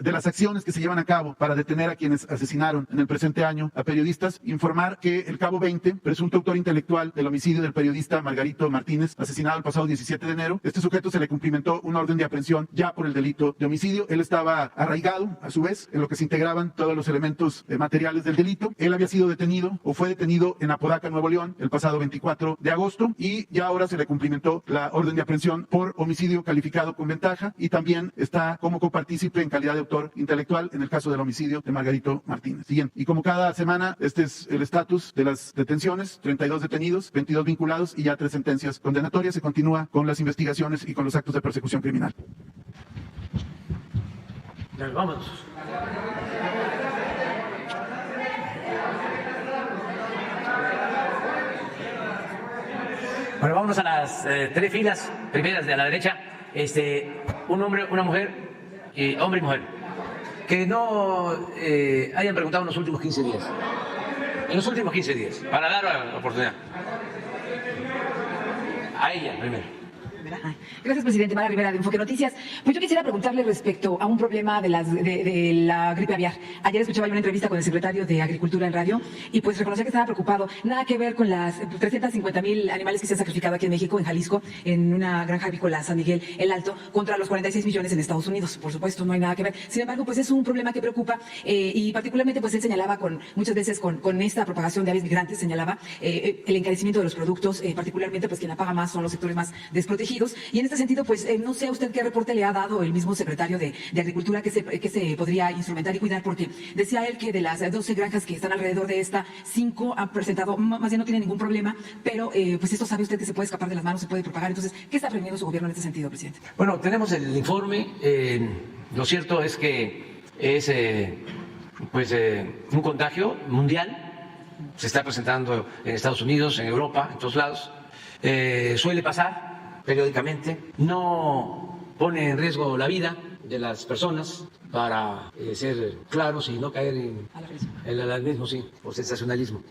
las acciones que se llevan a cabo para detener a quienes asesinaron en el presente año a periodistas, informar que el cabo 20, presunto autor intelectual del homicidio del periodista Margarito Martínez, asesinado el pasado 17 de enero, este sujeto se le cumplimentó una orden de aprehensión ya por el delito de homicidio. Él estaba arraigado, a su vez, en lo que se integraba integraban todos los elementos materiales del delito. Él había sido detenido o fue detenido en Apodaca, Nuevo León, el pasado 24 de agosto y ya ahora se le cumplimentó la orden de aprehensión por homicidio calificado con ventaja y también está como copartícipe en calidad de autor intelectual en el caso del homicidio de Margarito Martínez. Siguiente. Y como cada semana, este es el estatus de las detenciones: 32 detenidos, 22 vinculados y ya 3 sentencias condenatorias. Se continúa con las investigaciones y con los actos de persecución criminal. Vámonos. Bueno, vámonos a las 3 filas primeras de a la derecha. Un hombre, una mujer, hombre y mujer, que no hayan preguntado en los últimos 15 días. En los últimos 15 días, para dar la oportunidad. A ella primero. Gracias, presidente. Mara Rivera, de Enfoque Noticias. Pues yo quisiera preguntarle respecto a un problema de la gripe aviar. Ayer escuchaba yo una entrevista con el secretario de Agricultura en radio y pues reconocía que estaba preocupado. Nada que ver con las 350,000 animales que se han sacrificado aquí en México, en Jalisco, en una granja avícola San Miguel el Alto, contra los 46 millones en Estados Unidos. Por supuesto, no hay nada que ver. Sin embargo, pues es un problema que preocupa y particularmente pues él señalaba muchas veces con esta propagación de aves migrantes, señalaba el encarecimiento de los productos, particularmente pues quien la paga más son los sectores más desprotegidos. Y en este sentido, pues no sé a usted qué reporte le ha dado el mismo secretario de Agricultura que se podría instrumentar y cuidar, porque decía él que de las 12 granjas que están alrededor de esta, 5 han presentado, más bien no tienen ningún problema, pero pues esto sabe usted que se puede escapar de las manos, se puede propagar. Entonces, ¿qué está aprendiendo su gobierno en este sentido, presidente? Bueno, tenemos el informe. Lo cierto es que es un contagio mundial. Se está presentando en Estados Unidos, en Europa, en todos lados. Suele pasar periódicamente, no pone en riesgo la vida de las personas, para ser claros y no caer en el alarmismo, sí, o sensacionalismo.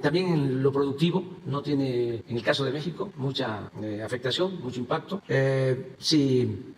También en lo productivo no tiene, en el caso de México, mucha afectación, mucho impacto. Si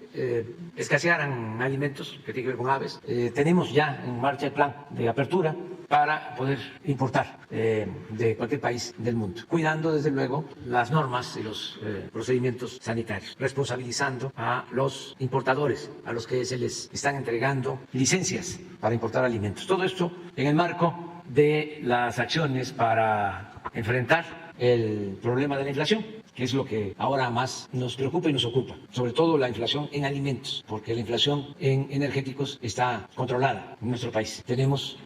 escasearan alimentos que tienen que ver con aves, tenemos ya en marcha el plan de apertura para poder importar de cualquier país del mundo, cuidando desde luego las normas y los procedimientos sanitarios, responsabilizando a los importadores, a los que se les están entregando licencias para importar alimentos. Todo esto en el marco de las acciones para enfrentar el problema de la inflación, que es lo que ahora más nos preocupa y nos ocupa, sobre todo la inflación en alimentos, porque la inflación en energéticos está controlada en nuestro país. Tenemos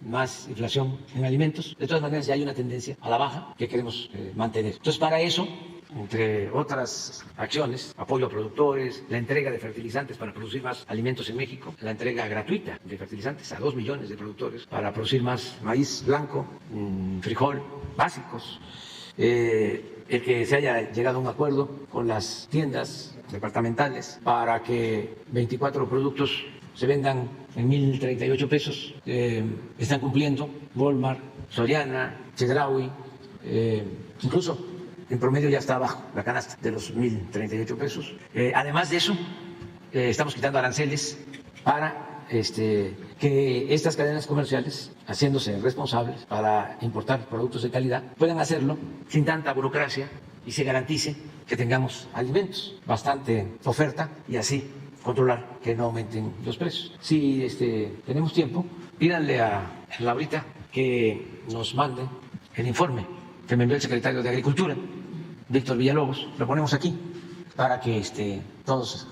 más inflación en alimentos, de todas maneras ya hay una tendencia a la baja que queremos mantener. Entonces, para eso, entre otras acciones, apoyo a productores, la entrega de fertilizantes para producir más alimentos en México, la entrega gratuita de fertilizantes a 2 millones de productores para producir más maíz blanco, frijol, básicos. El que se haya llegado a un acuerdo con las tiendas departamentales para que 24 productos se vendan en 1,038 pesos. Están cumpliendo Walmart, Soriana, Chedraui, incluso en promedio ya está abajo la canasta de los 1,038 pesos. Además de eso, estamos quitando aranceles para que estas cadenas comerciales, haciéndose responsables para importar productos de calidad, puedan hacerlo sin tanta burocracia y se garantice que tengamos alimentos, bastante oferta y así controlar que no aumenten los precios. Si tenemos tiempo, pídanle a Laurita que nos mande el informe que me envió el secretario de Agricultura, Víctor Villalobos, lo ponemos aquí para que todos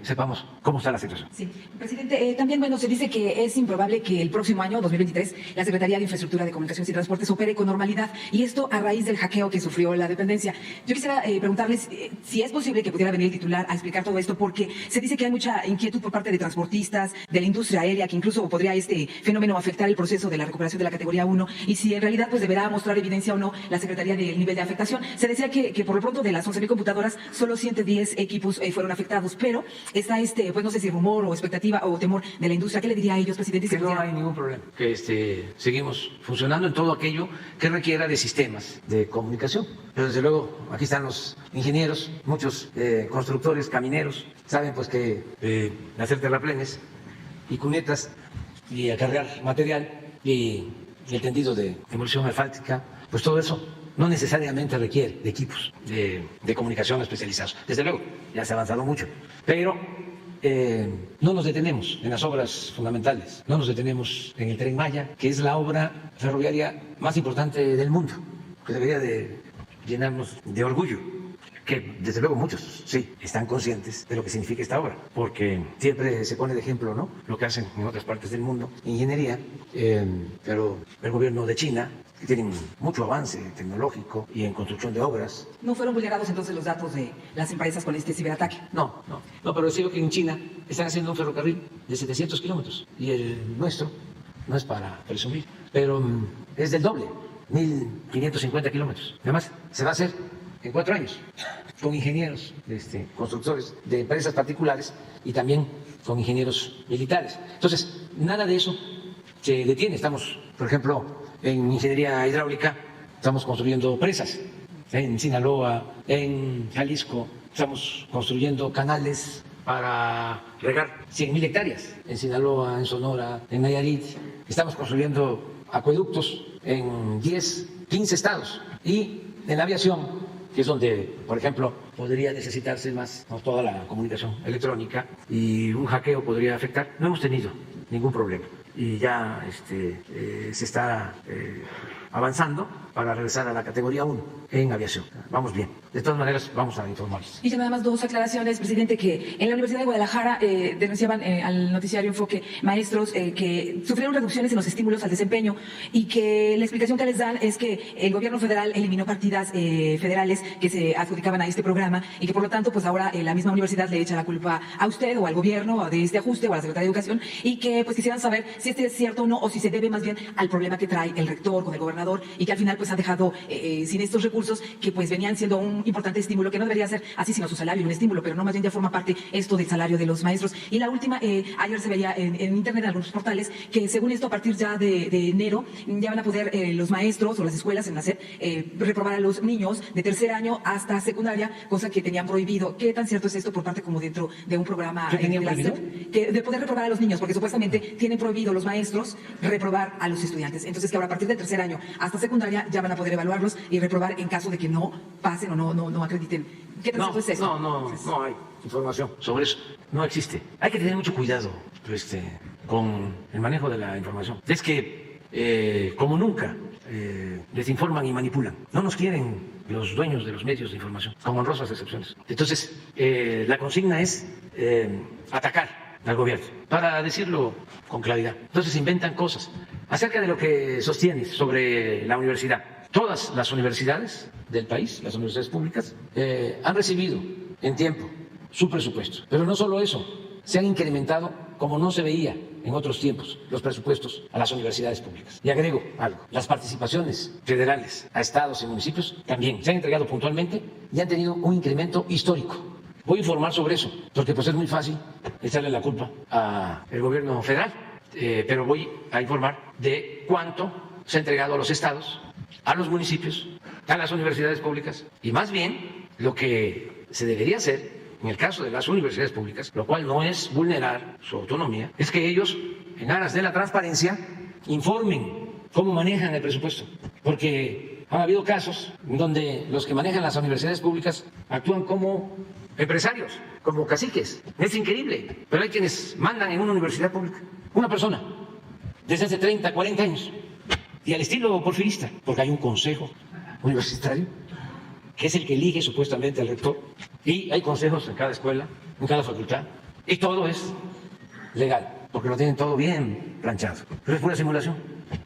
sepamos cómo está la situación. Sí, presidente, también se dice que es improbable que el próximo año, 2023, la Secretaría de Infraestructura de Comunicaciones y Transportes opere con normalidad, y esto a raíz del hackeo que sufrió la dependencia. Yo quisiera preguntarles si es posible que pudiera venir el titular a explicar todo esto, porque se dice que hay mucha inquietud por parte de transportistas, de la industria aérea, que incluso podría este fenómeno afectar el proceso de la recuperación de la categoría 1, y si en realidad deberá mostrar evidencia o no la Secretaría del nivel de afectación. Se decía que por lo pronto de las 11,000 computadoras, solo 110 equipos fueron afectados, pero está pues no sé si rumor o expectativa o temor de la industria. ¿Qué le diría a ellos, presidente? Que no hay ningún problema, que seguimos funcionando en todo aquello que requiera de sistemas de comunicación. Pero desde luego aquí están los ingenieros, muchos constructores, camineros, saben pues que hacer terraplenes y cunetas y acarrear material y el tendido de demolición asfáltica, pues todo eso no necesariamente requiere de equipos de comunicación especializados. Desde luego, ya se ha avanzado mucho, pero no nos detenemos en las obras fundamentales, no nos detenemos en el Tren Maya, que es la obra ferroviaria más importante del mundo, que debería de llenarnos de orgullo, que desde luego muchos sí están conscientes de lo que significa esta obra, porque siempre se pone de ejemplo, ¿no?, lo que hacen en otras partes del mundo, ingeniería, pero el gobierno de China, que tienen mucho avance tecnológico y en construcción de obras. ¿No fueron vulnerados entonces los datos de las empresas con este ciberataque? No, pero decía que en China están haciendo un ferrocarril de 700 kilómetros y el nuestro no es para presumir, pero es del doble, 1.550 kilómetros. Además, se va a hacer en 4 años, con ingenieros, constructores de empresas particulares y también con ingenieros militares. Entonces, nada de eso se detiene. Estamos, por ejemplo, en ingeniería hidráulica, estamos construyendo presas. En Sinaloa, en Jalisco, estamos construyendo canales para regar 100.000 hectáreas. En Sinaloa, en Sonora, en Nayarit, estamos construyendo acueductos en 10, 15 estados. Y en la aviación, que es donde, por ejemplo, podría necesitarse más, ¿no?, toda la comunicación electrónica y un hackeo podría afectar, no hemos tenido ningún problema. Y ya se está avanzando para regresar a la categoría 1 en aviación. Vamos bien. De todas maneras, vamos a informarles. Y ya nada más 2 aclaraciones, presidente, que en la Universidad de Guadalajara denunciaban al noticiario Enfoque maestros que sufrieron reducciones en los estímulos al desempeño y que la explicación que les dan es que el gobierno federal eliminó partidas federales que se adjudicaban a este programa y que por lo tanto pues ahora la misma universidad le echa la culpa a usted o al gobierno de este ajuste o a la Secretaría de Educación y que pues quisieran saber si este es cierto o no o si se debe más bien al problema que trae el rector con el gobernador y que al final pues ha dejado sin estos recursos que pues venían siendo un importante estímulo, que no debería ser así sino su salario, un estímulo, pero no, más bien ya forma parte esto del salario de los maestros. Y la última, ayer se veía en internet en algunos portales que según esto a partir ya de enero ya van a poder los maestros o las escuelas en la SEP reprobar a los niños de tercer año hasta secundaria, cosa que tenían prohibido. ¿Qué tan cierto es esto por parte como dentro de un programa de la SEP? Que de poder reprobar a los niños, porque supuestamente tienen prohibido los maestros reprobar a los estudiantes. Entonces que ahora a partir del tercer año hasta secundaria ya van a poder evaluarlos y reprobar en caso de que no pasen o no acrediten. ¿Qué tan cierto es eso? No hay información sobre eso. No existe. Hay que tener mucho cuidado con el manejo de la información. Es que, como nunca, desinforman y manipulan. No nos quieren los dueños de los medios de información, con honrosas excepciones. Entonces, la consigna es atacar al gobierno, para decirlo con claridad. Entonces inventan cosas acerca de lo que sostienes sobre la universidad. Todas las universidades del país, las universidades públicas, han recibido en tiempo su presupuesto. Pero no solo eso, se han incrementado como no se veía en otros tiempos los presupuestos a las universidades públicas. Y agrego algo, las participaciones federales a estados y municipios también se han entregado puntualmente y han tenido un incremento histórico. Voy a informar sobre eso, porque pues es muy fácil echarle la culpa al gobierno federal, pero voy a informar de cuánto se ha entregado a los estados, a los municipios, a las universidades públicas, y más bien lo que se debería hacer en el caso de las universidades públicas, lo cual no es vulnerar su autonomía, es que ellos, en aras de la transparencia, informen cómo manejan el presupuesto, porque ha habido casos donde los que manejan las universidades públicas actúan como empresarios, como caciques. Es increíble, pero hay quienes mandan en una universidad pública, una persona, desde hace 30, 40 años, y al estilo porfirista, porque hay un consejo universitario que es el que elige supuestamente al rector, y hay consejos en cada escuela, en cada facultad, y todo es legal, porque lo tienen todo bien planchado, pero es pura simulación.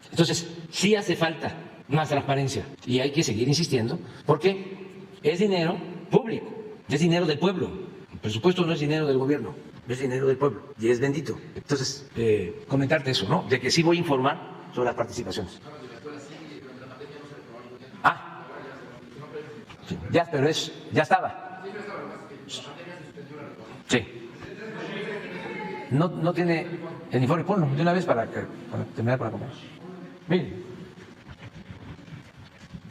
Entonces, sí hace falta más transparencia, y hay que seguir insistiendo, porque es dinero público, es dinero del pueblo. El presupuesto no es dinero del gobierno, es dinero del pueblo, y es bendito. Entonces, comentarte eso, ¿no? De que sí voy a informar sobre las participaciones. Sí, ya, pero ya estaba. Sí. No tiene el informe, ponlo de una vez para terminar con la conversación. Miren,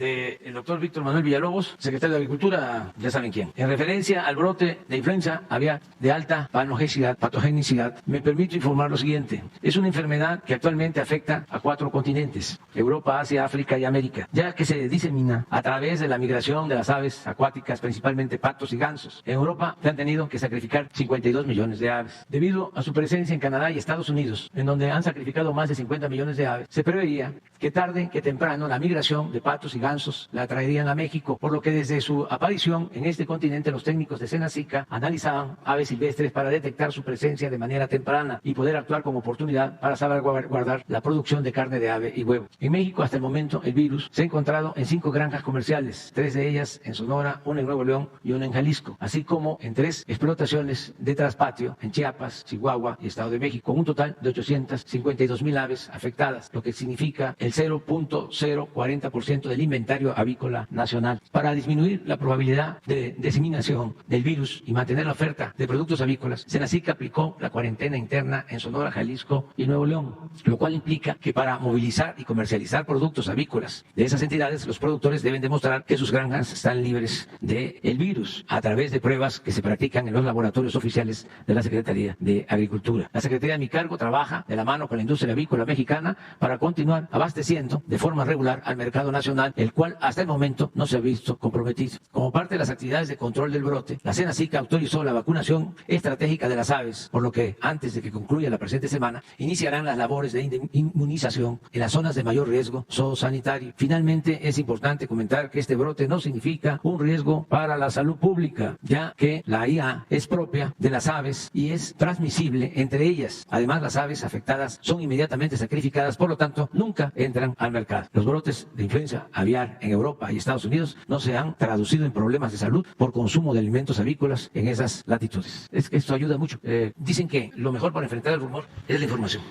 del doctor Víctor Manuel Villalobos, secretario de Agricultura, ya saben quién. En referencia al brote de influenza aviar de alta patogenicidad, me permito informar lo siguiente. Es una enfermedad que actualmente afecta a 4 continentes, Europa, Asia, África y América, ya que se disemina a través de la migración de las aves acuáticas, principalmente patos y gansos. En Europa se han tenido que sacrificar 52 millones de aves. Debido a su presencia en Canadá y Estados Unidos, en donde han sacrificado más de 50 millones de aves, se preveía que tarde que temprano la migración de patos y gansos la traerían a México, por lo que desde su aparición en este continente los técnicos de Senacica analizaban aves silvestres para detectar su presencia de manera temprana y poder actuar con oportunidad para salvaguardar la producción de carne de ave y huevo. En México, hasta el momento, el virus se ha encontrado en 5 granjas comerciales, 3 de ellas en Sonora, 1 en Nuevo León y 1 en Jalisco, así como en 3 explotaciones de traspatio en Chiapas, Chihuahua y Estado de México, con un total de 852,000 aves afectadas, lo que significa el 0.040% del inventario avícola nacional. Para disminuir la probabilidad de diseminación del virus y mantener la oferta de productos avícolas, Senacica aplicó la cuarentena interna en Sonora, Jalisco y Nuevo León, lo cual implica que para movilizar y comercializar productos avícolas de esas entidades, los productores deben demostrar que sus granjas están libres del virus a través de pruebas que se practican en los laboratorios oficiales de la Secretaría de Agricultura. La Secretaría de mi cargo trabaja de la mano con la industria avícola mexicana para continuar abasteciendo de forma regular al mercado nacional, el cual hasta el momento no se ha visto comprometido. Como parte de las actividades de control del brote, la Senacica autorizó la vacunación estratégica de las aves, por lo que antes de que concluya la presente semana, iniciarán las labores de inmunización en las zonas de mayor riesgo zoosanitario. Finalmente, es importante comentar que este brote no significa un riesgo para la salud pública, ya que la IA es propia de las aves y es transmisible entre ellas. Además, las aves afectadas son inmediatamente sacrificadas, por lo tanto, nunca entran al mercado. Los brotes de influenza aviar en Europa y Estados Unidos no se han traducido en problemas de salud por consumo de alimentos avícolas en esas latitudes. Es que esto ayuda mucho. Dicen que lo mejor para enfrentar el rumor es la información.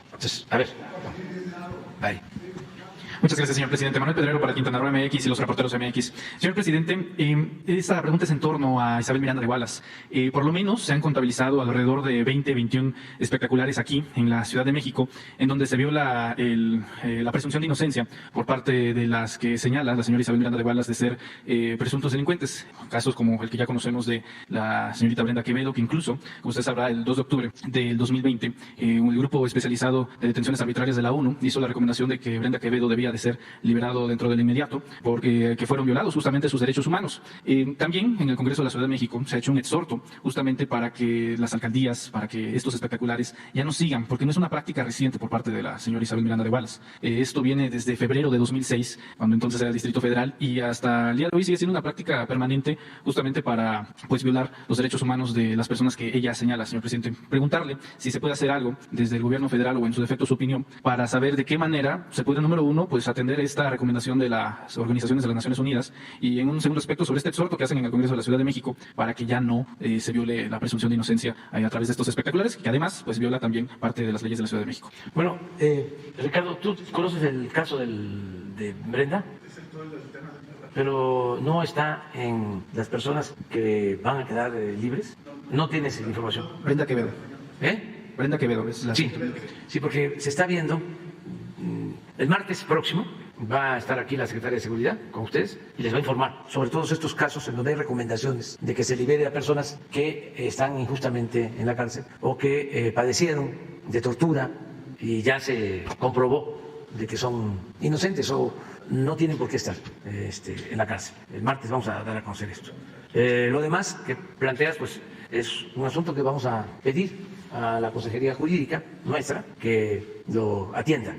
Entonces, a ver. Bye. Muchas gracias, señor presidente. Manuel Pedrero para Quintana Roo MX y los reporteros MX. Señor presidente, esta pregunta es en torno a Isabel Miranda de Wallace. Por lo menos se han contabilizado alrededor de 21 espectaculares aquí en la Ciudad de México, en donde se viola la presunción de inocencia por parte de las que señala la señora Isabel Miranda de Wallace de ser presuntos delincuentes. Casos como el que ya conocemos de la señorita Brenda Quevedo, que incluso, como usted sabrá, el 2 de octubre del 2020, un grupo especializado de detenciones arbitrarias de la ONU hizo la recomendación de que Brenda Quevedo debía de ser liberado dentro del inmediato porque que fueron violados justamente sus derechos humanos. También en el Congreso de la Ciudad de México se ha hecho un exhorto justamente para que las alcaldías, para que estos espectaculares ya no sigan, porque no es una práctica reciente por parte de la señora Isabel Miranda de Wallace. Esto viene desde febrero de 2006, cuando entonces era el Distrito Federal, y hasta el día de hoy sigue siendo una práctica permanente justamente para violar los derechos humanos de las personas que ella señala, señor presidente. Preguntarle si se puede hacer algo desde el gobierno federal o en su defecto su opinión para saber de qué manera se puede, número uno, atender esta recomendación de las organizaciones de las Naciones Unidas, y en un segundo aspecto sobre este exhorto que hacen en el Congreso de la Ciudad de México para que ya no se viole la presunción de inocencia a través de estos espectaculares, que además viola también parte de las leyes de la Ciudad de México. Bueno, Ricardo, ¿tú conoces el caso de Brenda? Pero no está en las personas que van a quedar libres. No tienes esa información. Brenda Quevedo. Brenda Quevedo es la... Sí, porque se está viendo. El martes próximo va a estar aquí la Secretaria de Seguridad con ustedes y les va a informar sobre todos estos casos en donde hay recomendaciones de que se libere a personas que están injustamente en la cárcel o que padecieron de tortura y ya se comprobó de que son inocentes o no tienen por qué estar en la cárcel. El martes vamos a dar a conocer esto. Lo demás que planteas es un asunto que vamos a pedir a la Consejería Jurídica nuestra que lo atienda.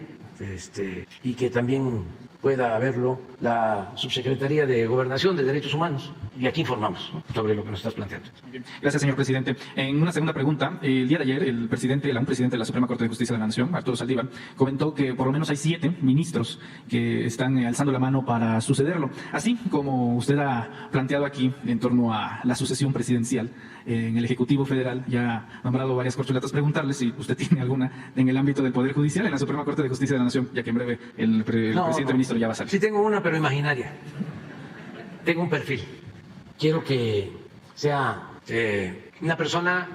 Y que también pueda verlo la Subsecretaría de Gobernación de Derechos Humanos. Y aquí informamos, ¿no?, sobre lo que nos estás planteando. Muy bien. Gracias, señor presidente. En una segunda pregunta, el día de ayer un presidente de la Suprema Corte de Justicia de la Nación, Arturo Saldívar, comentó que por lo menos hay 7 ministros que están alzando la mano para sucederlo. Así como usted ha planteado aquí en torno a la sucesión presidencial en el Ejecutivo Federal, ya ha nombrado varias corcholatas, preguntarle si usted tiene alguna en el ámbito del Poder Judicial, en la Suprema Corte de Justicia de la Nación, ya que en breve el presidente ministro ya va a salir. Sí tengo una, pero imaginaria. Tengo un perfil. Quiero que sea una persona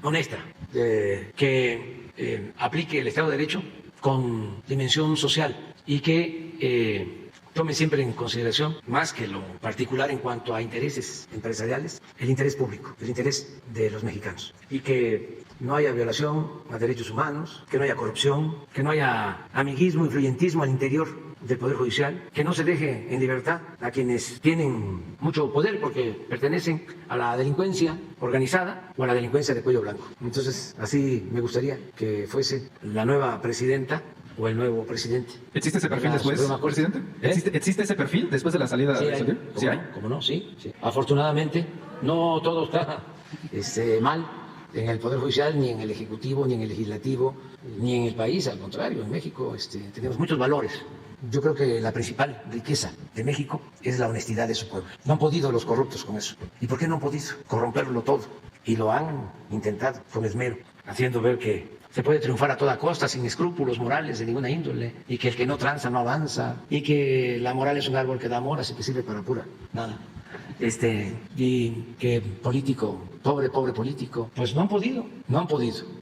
honesta, que aplique el Estado de Derecho con dimensión social y que tomen siempre en consideración, más que lo particular en cuanto a intereses empresariales, el interés público, el interés de los mexicanos. Y que no haya violación a derechos humanos, que no haya corrupción, que no haya amiguismo, influyentismo al interior del Poder Judicial, que no se deje en libertad a quienes tienen mucho poder porque pertenecen a la delincuencia organizada o a la delincuencia de cuello blanco. Entonces, así me gustaría que fuese la nueva presidenta o el nuevo presidente. ¿Existe ese perfil después, presidente? ¿Existe ese perfil después de la salida sí, de Samuel? ¿Sí hay? ¿Cómo no? Sí. Afortunadamente, no todo está mal en el Poder Judicial, ni en el Ejecutivo, ni en el Legislativo, ni en el país. Al contrario, en México tenemos muchos valores. Yo creo que la principal riqueza de México es la honestidad de su pueblo. No han podido los corruptos con eso. ¿Y por qué no han podido? Corromperlo todo. Y lo han intentado con esmero, haciendo ver que se puede triunfar a toda costa, sin escrúpulos morales de ninguna índole, y que el que no tranza no avanza, y que la moral es un árbol que da moras y que sirve para pura nada. Y que político, pobre político, pues no han podido,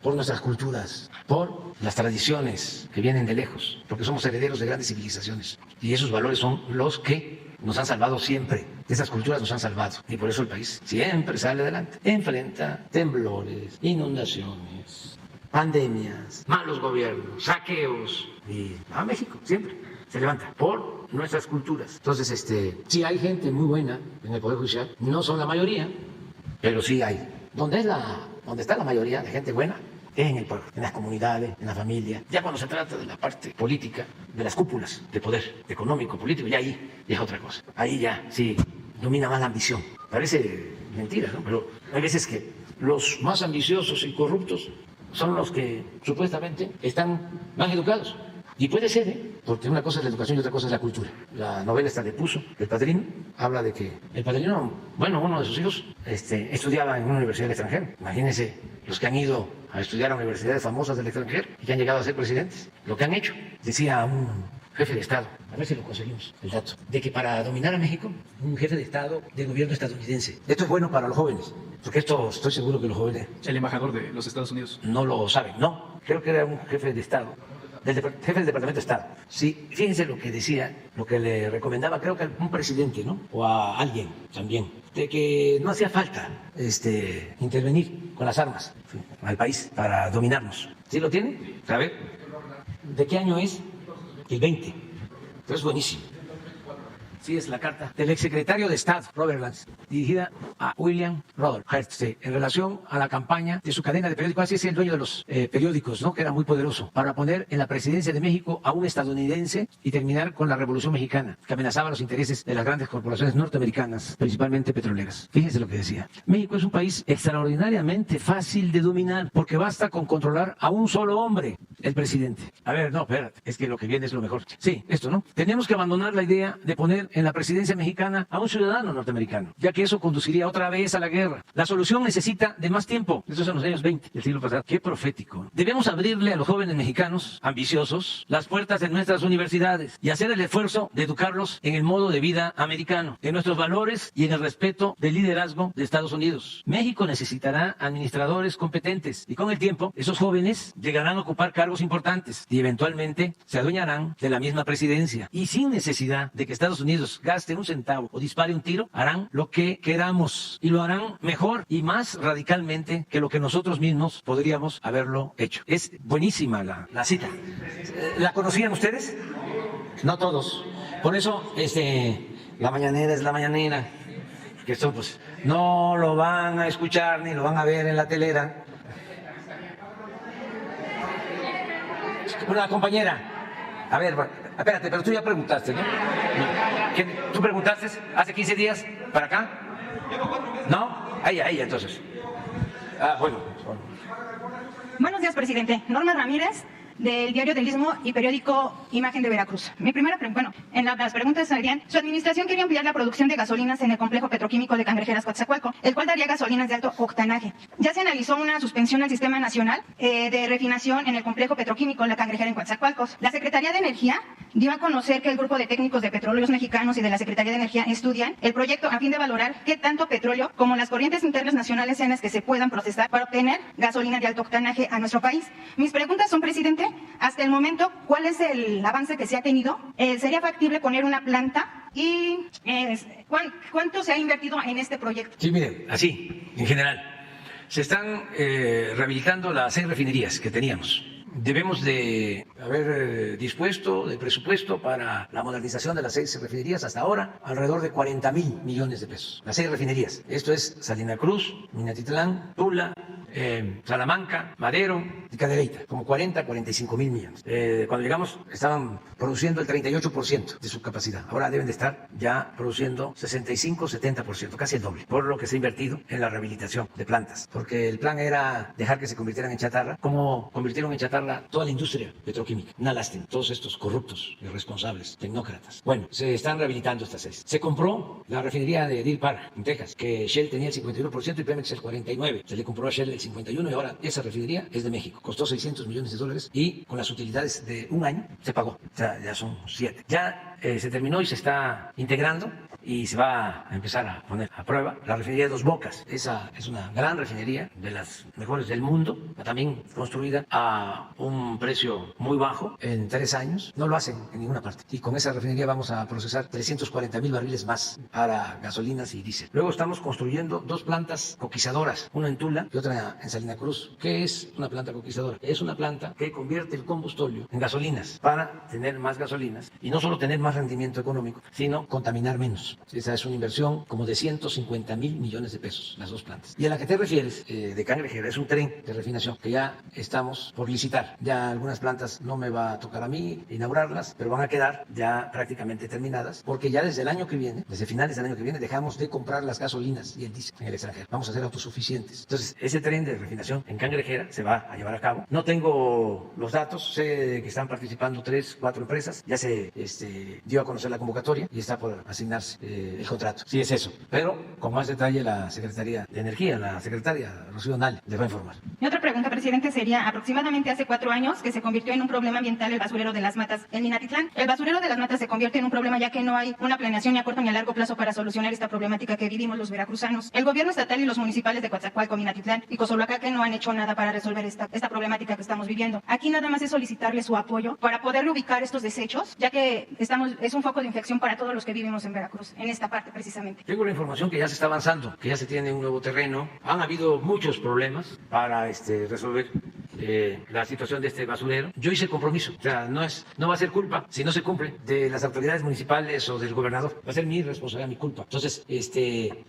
por nuestras culturas, por las tradiciones que vienen de lejos, porque somos herederos de grandes civilizaciones, y esos valores son los que nos han salvado siempre, esas culturas nos han salvado, y por eso el país siempre sale adelante, enfrenta temblores, inundaciones, pandemias, malos gobiernos, saqueos, y a México siempre se levanta por nuestras culturas. Entonces, sí hay gente muy buena en el Poder Judicial, no son la mayoría, pero sí hay. Donde está la mayoría de gente buena es en el pueblo, en las comunidades, en la familia. Ya cuando se trata de la parte política, de las cúpulas de poder económico, político, ya ahí es otra cosa. Ahí ya sí domina más la ambición. Parece mentira, ¿no? Pero hay veces que los más ambiciosos y corruptos son los que supuestamente están más educados. Y puede ser, porque una cosa es la educación y otra cosa es la cultura. La novela esta de Puzo, El Padrino, habla de que el padrino, uno de sus hijos, estudiaba en una universidad del extranjero. Imagínense los que han ido a estudiar a universidades famosas del extranjero y que han llegado a ser presidentes. Lo que han hecho, decía un jefe de Estado, a ver si lo conseguimos, el dato, de que para dominar a México, un jefe de Estado del gobierno estadounidense. Esto es bueno para los jóvenes, porque esto estoy seguro que los jóvenes... El embajador de los Estados Unidos. No lo saben, no. Creo que era un jefe de Estado. Jefe del Departamento de Estado. Sí, fíjense lo que decía, lo que le recomendaba, creo que a un presidente, ¿no? O a alguien también, de que no hacía falta intervenir con las armas al país para dominarnos. ¿Sí lo tiene? A ver, ¿de qué año es? El 20. Pero es buenísimo. Sí, es la carta del exsecretario de Estado, Robert Lance, dirigida a William Rudolph Hearst, en relación a la campaña de su cadena de periódicos. Así es el dueño de los periódicos, ¿no? Que era muy poderoso, para poner en la presidencia de México a un estadounidense y terminar con la Revolución Mexicana, que amenazaba los intereses de las grandes corporaciones norteamericanas, principalmente petroleras. Fíjense lo que decía. México es un país extraordinariamente fácil de dominar, porque basta con controlar a un solo hombre, el presidente. A ver, no, espérate, es que lo que viene es lo mejor. Sí, esto, ¿no? Tenemos que abandonar la idea de poner en la presidencia mexicana a un ciudadano norteamericano, ya que eso conduciría otra vez a la guerra. La solución necesita de más tiempo. Eso es en los años 20 del siglo pasado. Qué profético. Debemos abrirle a los jóvenes mexicanos ambiciosos las puertas de nuestras universidades y hacer el esfuerzo de educarlos en el modo de vida americano, en nuestros valores y en el respeto del liderazgo de Estados Unidos. México necesitará administradores competentes y con el tiempo esos jóvenes llegarán a ocupar cargos importantes y eventualmente se adueñarán de la misma presidencia, y sin necesidad de que Estados Unidos gaste un centavo o dispare un tiro, harán lo que queramos y lo harán mejor y más radicalmente que lo que nosotros mismos podríamos haberlo hecho. Es buenísima la cita. ¿La conocían ustedes? No todos. Por eso la mañanera es la mañanera, que esto pues no lo van a escuchar ni lo van a ver en la telera. Una compañera, a ver, espérate, pero tú ya preguntaste, ¿no? ¿Tú preguntaste hace 15 días para acá? ¿No? Ahí, entonces. Bueno. Buenos días, presidente. Norma Ramírez, del Diario del Istmo y periódico Imagen de Veracruz. Mi primera pregunta, en las preguntas serían: su administración quería ampliar la producción de gasolinas en el complejo petroquímico de Cangrejeras Coatzacoalcos, el cual daría gasolinas de alto octanaje. Ya se analizó una suspensión al Sistema Nacional de Refinación en el complejo petroquímico La Cangrejera en Coatzacoalcos. La Secretaría de Energía dio a conocer que el grupo de técnicos de petróleos mexicanos y de la Secretaría de Energía estudian el proyecto a fin de valorar qué tanto petróleo como las corrientes internas nacionales sean las que se puedan procesar para obtener gasolina de alto octanaje a nuestro país. Mis preguntas son, presidente, hasta el momento, ¿cuál es el avance que se ha tenido? ¿Sería factible poner una planta? ¿Y cuánto se ha invertido en este proyecto? Sí, miren, así, en general. Se están rehabilitando las 6 refinerías que teníamos. Debemos de haber dispuesto de presupuesto para la modernización de las 6 refinerías hasta ahora alrededor de 40,000 millones de pesos. Las 6 refinerías. Esto es Salina Cruz, Minatitlán, Tula, Salamanca, Madero y Cadereyta. Como 45,000 millones. Cuando llegamos estaban produciendo el 38% de su capacidad. Ahora deben de estar ya produciendo 65-70%, casi el doble, por lo que se ha invertido en la rehabilitación de plantas. Porque el plan era dejar que se convirtieran en chatarra, como convirtieron en chatarra toda la industria petroquímica. Una lástima, todos estos corruptos, irresponsables, tecnócratas. Bueno, se están rehabilitando estas 6. Se compró la refinería de Deer Park, en Texas, que Shell tenía el 51% y Pemex el 49%. Se le compró a Shell el 51% y ahora esa refinería es de México. Costó $600 millones y con las utilidades de un año se pagó. O sea, ya son 7. Ya se terminó y se está integrando y se va a empezar a poner a prueba la refinería de Dos Bocas. Esa es una gran refinería, de las mejores del mundo, también construida a un precio muy bajo en 3 años. No lo hacen en ninguna parte. Y con esa refinería vamos a procesar 340,000 barriles más para gasolinas y diésel. Luego estamos construyendo 2 plantas coquizadoras, una en Tula y otra en Salina Cruz. ¿Qué es una planta coquizadora? Es una planta que convierte el combustóleo en gasolinas para tener más gasolinas y no solo tener más rendimiento económico, sino contaminar menos. Esa es una inversión como de 150,000 millones de pesos, las 2 plantas. Y a la que te refieres, de Cangrejera, es un tren de refinación que ya estamos por licitar. Ya algunas plantas no me va a tocar a mí inaugurarlas, pero van a quedar ya prácticamente terminadas, porque ya desde el año que viene, desde finales del año que viene, dejamos de comprar las gasolinas y el diésel en el extranjero. Vamos a ser autosuficientes. Entonces, ese tren de refinación en Cangrejera se va a llevar a cabo. No tengo los datos, sé que están participando 3-4 empresas, ya se dio a conocer la convocatoria y está por asignarse el contrato. Sí es eso, pero con más detalle la Secretaría de Energía, la secretaria Rocío Nale, les va a informar. Mi otra pregunta, presidente, sería aproximadamente hace 4 años que se convirtió en un problema ambiental el basurero de las Matas en Minatitlán. El basurero de las Matas se convierte en un problema ya que no hay una planeación ni a corto ni a largo plazo para solucionar esta problemática que vivimos los veracruzanos. El gobierno estatal y los municipales de Coatzacoalcos, Minatitlán y Cozolacaque no han hecho nada para resolver esta problemática que estamos viviendo. Aquí nada más es solicitarle su apoyo para poder ubicar estos desechos, ya que es un foco de infección para todos los que vivimos en Veracruz, en esta parte precisamente. Tengo la información que ya se está avanzando, que ya se tiene un nuevo terreno. Han habido muchos problemas para resolver la situación de este basurero. Yo hice el compromiso, o sea, no va a ser culpa si no se cumple de las autoridades municipales o del gobernador, va a ser mi responsabilidad, mi culpa. Entonces,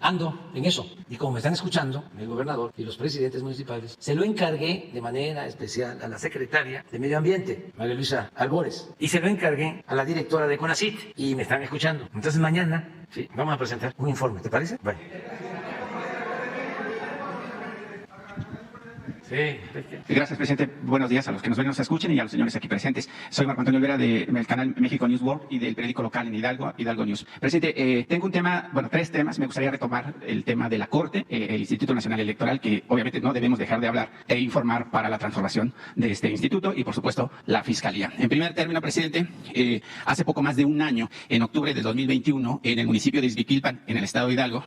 ando en eso y como me están escuchando el gobernador y los presidentes municipales, se lo encargué de manera especial a la secretaria de Medio Ambiente, María Luisa Albores, y se lo encargué a la directora de CONACYT y me están escuchando. Entonces mañana sí, vamos a presentar un informe, ¿te parece? Bueno. Sí. Gracias, presidente. Buenos días a los que nos ven y nos escuchen y a los señores aquí presentes. Soy Marco Antonio Olvera del canal México News World y del periódico local en Hidalgo News. Presidente, tengo un tema, 3 temas. Me gustaría retomar el tema de la Corte, el Instituto Nacional Electoral, que obviamente no debemos dejar de hablar e informar para la transformación de este instituto y, por supuesto, la Fiscalía. En primer término, presidente, hace poco más de un año, en octubre del 2021, en el municipio de Izmiquilpan, en el estado de Hidalgo,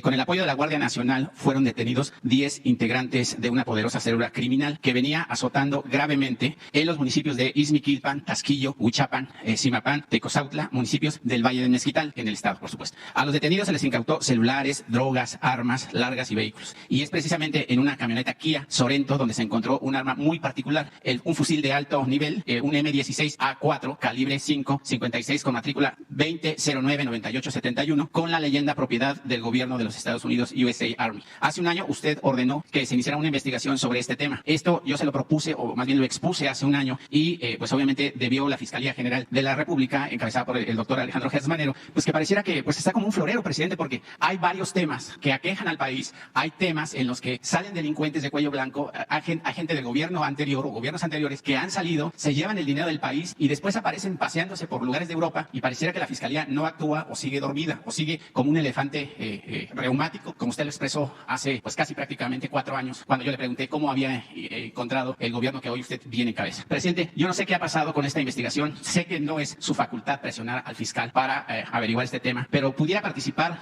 con el apoyo de la Guardia Nacional, fueron detenidos 10 integrantes de una poderosa célula criminal que venía azotando gravemente en los municipios de Izmiquilpan, Tasquillo, Huichapan, Zimapán, Tecozautla, municipios del Valle de Mezquital, en el estado, por supuesto. A los detenidos se les incautó celulares, drogas, armas largas y vehículos. Y es precisamente en una camioneta Kia Sorento donde se encontró un arma muy particular, un fusil de alto nivel, un M16A4 calibre 5.56 con matrícula 20099871 con la leyenda propiedad del gobierno de los Estados Unidos, USA Army. Hace un año usted ordenó que se iniciara una investigación sobre este tema. Esto yo se lo propuse, o más bien lo expuse hace un año, y pues obviamente debió la Fiscalía General de la República, encabezada por el doctor Alejandro Gertz Manero, pues que pareciera que pues está como un florero, presidente, porque hay varios temas que aquejan al país, hay temas en los que salen delincuentes de cuello blanco, hay gente del gobierno anterior o gobiernos anteriores que han salido, se llevan el dinero del país y después aparecen paseándose por lugares de Europa y pareciera que la Fiscalía no actúa o sigue dormida o sigue como un elefante reumático, como usted lo expresó hace pues casi prácticamente 4 años, cuando yo le pregunté cómo había encontrado el gobierno que hoy usted viene en cabeza. Presidente, yo no sé qué ha pasado con esta investigación, sé que no es su facultad presionar al fiscal para averiguar este tema, pero pudiera participar,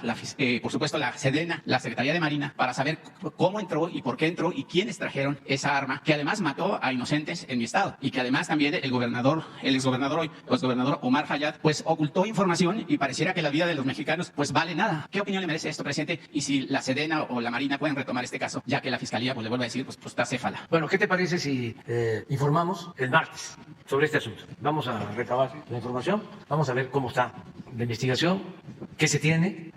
por supuesto, la Sedena, la Secretaría de Marina, para saber cómo entró y por qué entró y quiénes trajeron esa arma, que además mató a inocentes en mi estado, y que además también el exgobernador hoy, el exgobernador Omar Fayad, pues ocultó información y pareciera que la vida de los mexicanos pues vale nada. ¿Qué opinión le merece esto, presidente? Y si la Sedena o la Marina pueden retomar este caso, ya que la Fiscalía, pues le vuelvo a decir, pues está céfala. Bueno, ¿qué te parece si informamos el martes sobre este asunto? Vamos a recabar la información, vamos a ver cómo está la investigación, qué se tiene,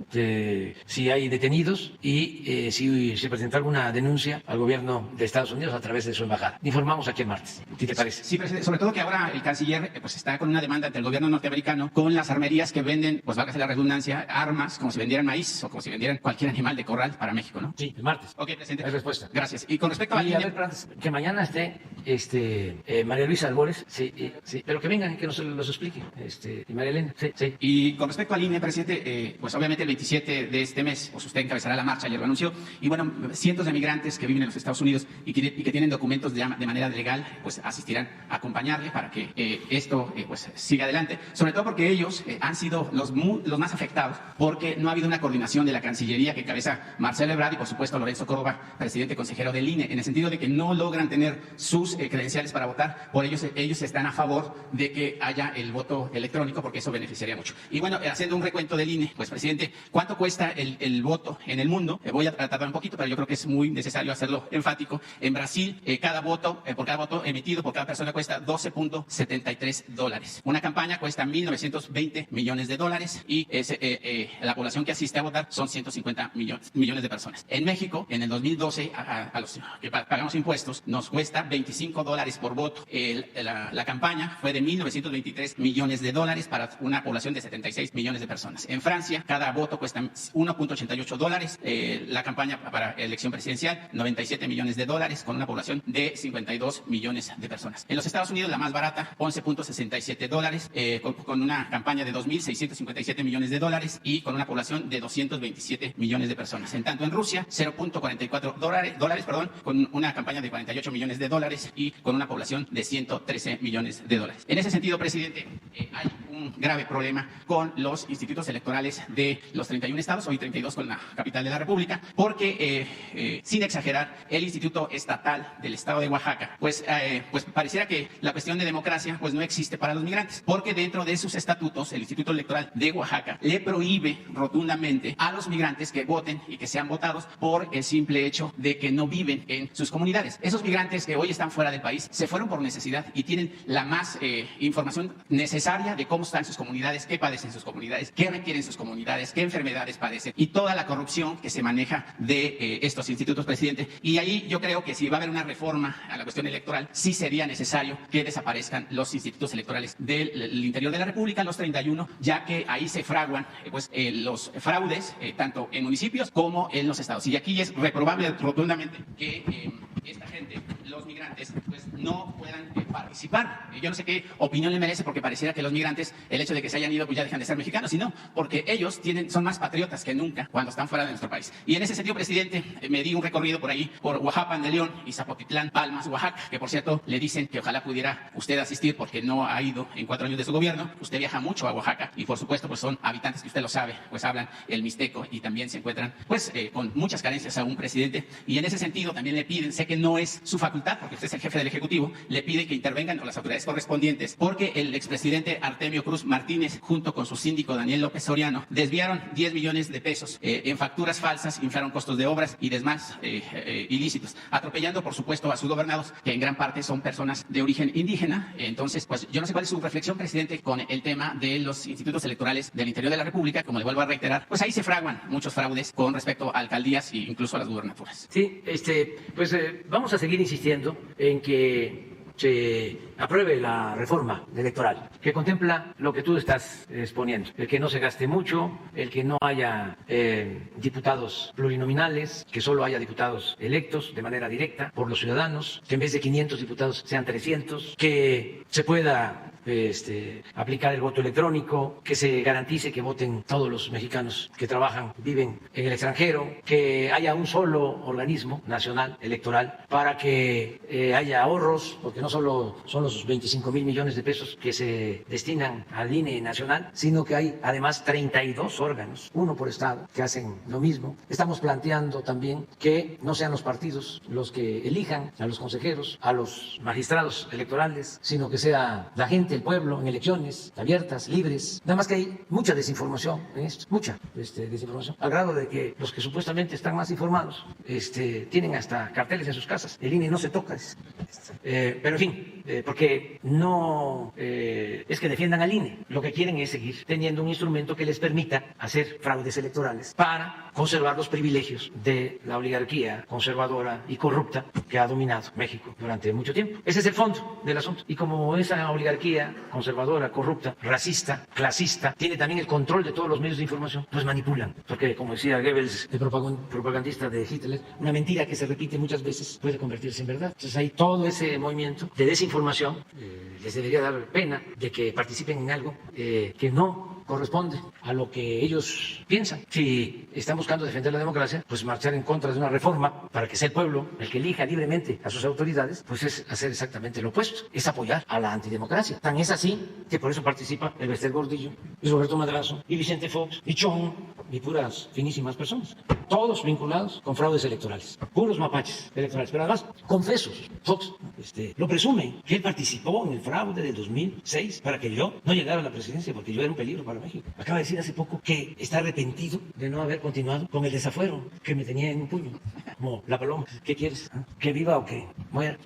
si hay detenidos y si se presentó alguna denuncia al gobierno de Estados Unidos a través de su embajada. Informamos aquí el martes, ¿qué te parece? Sí, presidente, sobre todo que ahora el canciller pues está con una demanda ante el gobierno norteamericano con las armerías que venden, pues válgase la redundancia, armas como si vendieran maíz o como si vendieran cualquier animal de corral para México, ¿no? Sí, el martes. Ok, presidente. Hay respuesta. Gracias. Y con respecto a y a ver, que mañana esté María Luisa Albores, sí, pero que vengan y que nos los explique, y María Elena, sí. Y con respecto al INE, presidente, pues obviamente el 27 de este mes, pues usted encabezará la marcha, ayer lo anunció, y bueno, cientos de migrantes que viven en los Estados Unidos y que tienen documentos de manera legal, pues asistirán a acompañarle para que esto pues siga adelante, sobre todo porque ellos han sido los más afectados, porque no ha habido una coordinación de la Cancillería que encabeza Marcelo Ebrard y por supuesto Lorenzo Córdoba, presidente consejero del INE, en el sentido de que no logran tener sus credenciales para votar, por ellos están a favor de que haya el voto electrónico, porque eso beneficiaría mucho. Y bueno, haciendo un recuento del INE, pues presidente, ¿cuánto cuesta el voto en el mundo? Voy a tardar un poquito, pero yo creo que es muy necesario hacerlo enfático. En Brasil, por cada voto emitido por cada persona cuesta $12.73. Una campaña cuesta $1.920 millones y la población que asiste a votar son 150 millones de personas. En México, en el 2012, a los que pagamos impuestos, nos cuesta $25 por voto. La campaña fue de $1.923 millones para una población de 76 millones de personas. En Francia, cada voto cuesta $1.88. La campaña para elección presidencial, $97 millones, con una población de 52 millones de personas. En los Estados Unidos, la más barata, $11.67, con una campaña de $2.657 millones y con una población de 227 millones de personas. En tanto, en Rusia, $0.44, con una campaña de $48 millones y con una población de 113 millones de dólares. En ese sentido, presidente, hay un grave problema con los institutos electorales de los 31 estados, hoy 32 con la capital de la República, porque, sin exagerar, el Instituto Estatal del Estado de Oaxaca, pues pareciera que la cuestión de democracia pues no existe para los migrantes, porque dentro de sus estatutos, el Instituto Electoral de Oaxaca le prohíbe rotundamente a los migrantes que voten y que sean votados por el simple hecho de que no viven en sus comunidades. Esos migrantes que hoy están fuera del país se fueron por necesidad y tienen la más información necesaria de cómo están sus comunidades, qué padecen sus comunidades, qué requieren sus comunidades, qué enfermedades padecen y toda la corrupción que se maneja de estos institutos, presidente. Y ahí yo creo que si va a haber una reforma a la cuestión electoral, sí sería necesario que desaparezcan los institutos electorales del interior de la República, los 31, ya que ahí se fraguan los fraudes, tanto en municipios como en los estados. Y aquí es reprobable rotundamente que esta gente, los migrantes, pues no puedan participar. Yo no sé qué opinión le merece, porque pareciera que los migrantes, el hecho de que se hayan ido, pues ya dejan de ser mexicanos, sino porque ellos son más patriotas que nunca cuando están fuera de nuestro país. Y en ese sentido, presidente, me di un recorrido por ahí, por Oaxaca de León y Zapotitlán, Palmas, Oaxaca, que por cierto le dicen que ojalá pudiera usted asistir, porque no ha ido en 4 años de su gobierno. Usted viaja mucho a Oaxaca y por supuesto pues son habitantes que usted lo sabe, pues hablan el mixteco y también se encuentran pues con muchas carencias aún, presidente. Y en ese sentido también le piden, sé que no es su facultad, porque usted es el jefe del Ejecutivo, le pide que intervengan las autoridades correspondientes, porque el expresidente Artemio Cruz Martínez, junto con su síndico Daniel López Soriano, desviaron 10 millones de pesos en facturas falsas, inflaron costos de obras y demás ilícitos, atropellando por supuesto a sus gobernados, que en gran parte son personas de origen indígena. Entonces, pues yo no sé cuál es su reflexión, presidente, con el tema de los institutos electorales del interior de la República. Como le vuelvo a reiterar, pues ahí se fraguan muchos fraudes con respecto a alcaldías e incluso a las gubernaturas. Sí, pues vamos a seguir insistiendo en que se apruebe la reforma electoral, que contempla lo que tú estás exponiendo, el que no se gaste mucho, el que no haya diputados plurinominales, que solo haya diputados electos de manera directa por los ciudadanos, que en vez de 500 diputados sean 300, que se pueda aplicar el voto electrónico, que se garantice que voten todos los mexicanos que trabajan, viven en el extranjero, que haya un solo organismo nacional electoral para que haya ahorros, porque no solo son los 25,000 millones de pesos que se destinan al INE nacional, sino que hay además 32 órganos, uno por estado, que hacen lo mismo. Estamos planteando también que no sean los partidos los que elijan a los consejeros, a los magistrados electorales, sino que sea la gente, el pueblo, en elecciones abiertas, libres. Nada más que hay mucha desinformación en esto, mucha desinformación, al grado de que los que supuestamente están más informados tienen hasta carteles en sus casas. El INE no se toca. Pero en fin, porque no es que defiendan al INE, lo que quieren es seguir teniendo un instrumento que les permita hacer fraudes electorales para conservar los privilegios de la oligarquía conservadora y corrupta que ha dominado México durante mucho tiempo. Ese es el fondo del asunto. Y como esa oligarquía conservadora, corrupta, racista, clasista, tiene también el control de todos los medios de información, pues manipulan. Porque, como decía Goebbels, el propagandista de Hitler, una mentira que se repite muchas veces puede convertirse en verdad. Entonces hay todo ese movimiento de desinformación. Les debería dar pena de que participen en algo que no corresponde a lo que ellos piensan. Si están buscando defender la democracia, pues marchar en contra de una reforma para que sea el pueblo el que elija libremente a sus autoridades, pues es hacer exactamente lo opuesto, es apoyar a la antidemocracia. Tan es así que por eso participa el Bester Gordillo, y Roberto Madrazo, y Vicente Fox, y Chong, y puras finísimas personas, todos vinculados con fraudes electorales, puros mapaches electorales, pero además confesos. Fox lo presume, que él participó en el fraude del 2006 para que yo no llegara a la presidencia, porque yo era un peligro para México. Acaba de decir hace poco que está arrepentido de no haber continuado con el desafuero que me tenía en un puño, como la paloma. ¿Qué quieres? ¿Que viva o que muera?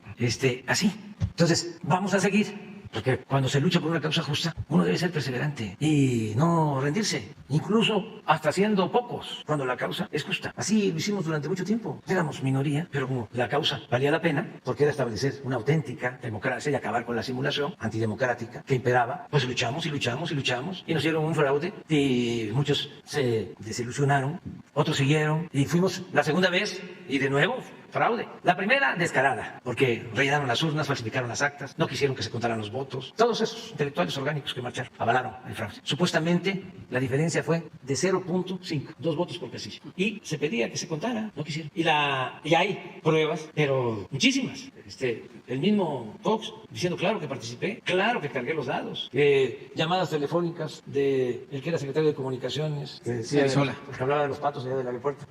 Así. Entonces, vamos a seguir. Porque cuando se lucha por una causa justa, uno debe ser perseverante y no rendirse, incluso hasta siendo pocos, cuando la causa es justa. Así lo hicimos durante mucho tiempo. Éramos minoría, pero como la causa valía la pena, porque era establecer una auténtica democracia y acabar con la simulación antidemocrática que imperaba, pues luchamos y luchamos y luchamos y nos dieron un fraude y muchos se desilusionaron, otros siguieron y fuimos la segunda vez y de nuevo fraude. La primera, descarada, porque rellenaron las urnas, falsificaron las actas, no quisieron que se contaran los votos. Todos esos intelectuales orgánicos que marcharon avalaron el fraude. Supuestamente, la diferencia fue de 0.5, 2 votos por casilla. Y se pedía que se contara, no quisieron. Y hay pruebas, pero muchísimas. El mismo Fox diciendo, claro que participé, claro que cargué los dados. Llamadas telefónicas de el que era secretario de Comunicaciones, que decía, que hablaba de los patos allá del aeropuerto,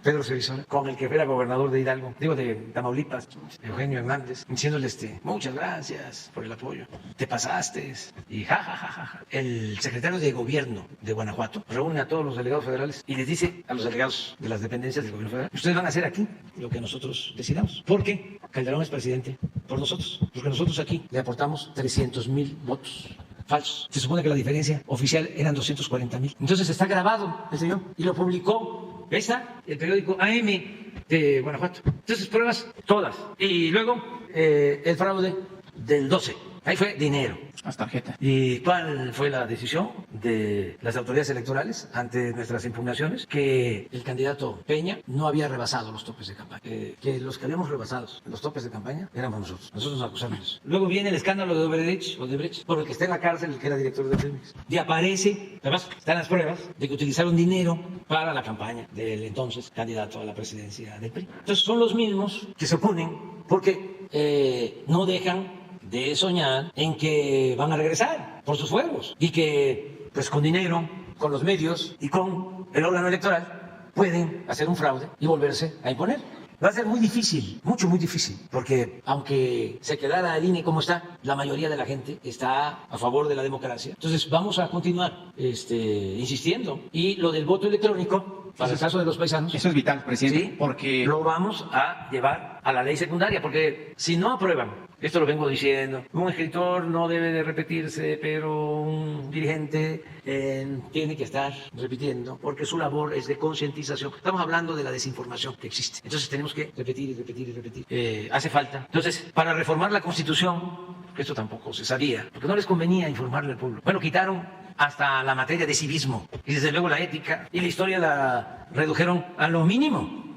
Pedro Cerizola, con el que era gobernador de Hidalgo, de Tamaulipas, Eugenio Hernández, diciéndole muchas gracias por el apoyo, te pasaste, y ja. El secretario de Gobierno de Guanajuato reúne a todos los delegados federales y les dice a los delegados de las dependencias del gobierno federal, ustedes van a hacer aquí lo que nosotros decidamos, porque Calderón es presidente por nosotros, porque nosotros aquí le aportamos 300,000 votos falsos. Se supone que la diferencia oficial eran 240,000. Entonces está grabado el señor y lo publicó. Ahí está el periódico AM de Guanajuato. Entonces, pruebas todas. Y luego el fraude del 12. Ahí fue dinero. Las tarjetas. ¿Y cuál fue la decisión de las autoridades electorales ante nuestras impugnaciones? Que el candidato Peña no había rebasado los topes de campaña. Que los que habíamos rebasado los topes de campaña éramos nosotros. Nosotros nos acusamos. Luego viene el escándalo de Odebrecht, por el que está en la cárcel, el que era director de Pemex. Y aparece, además, están las pruebas de que utilizaron dinero para la campaña del entonces candidato a la presidencia del PRI. Entonces son los mismos que se oponen porque no dejan de soñar en que van a regresar por sus fueros y que pues con dinero, con los medios y con el órgano electoral pueden hacer un fraude y volverse a imponer. Va a ser muy difícil, muy difícil, porque aunque se quedara el INE como está, la mayoría de la gente está a favor de la democracia. Entonces vamos a continuar insistiendo. Y lo del voto electrónico, para el caso de los paisanos, eso es vital, presidente, ¿sí? porque Lo vamos a llevar a la ley secundaria, porque si no aprueban, esto lo vengo diciendo, un escritor no debe de repetirse, pero un dirigente tiene que estar repitiendo, porque su labor es de concientización. Estamos hablando de la desinformación que existe. Entonces tenemos que repetir y repetir y repetir. Hace falta. Entonces, para reformar la Constitución, esto tampoco se sabía, porque no les convenía informarle al pueblo. Bueno, quitaron hasta la materia de civismo y desde luego la ética y la historia la redujeron a lo mínimo.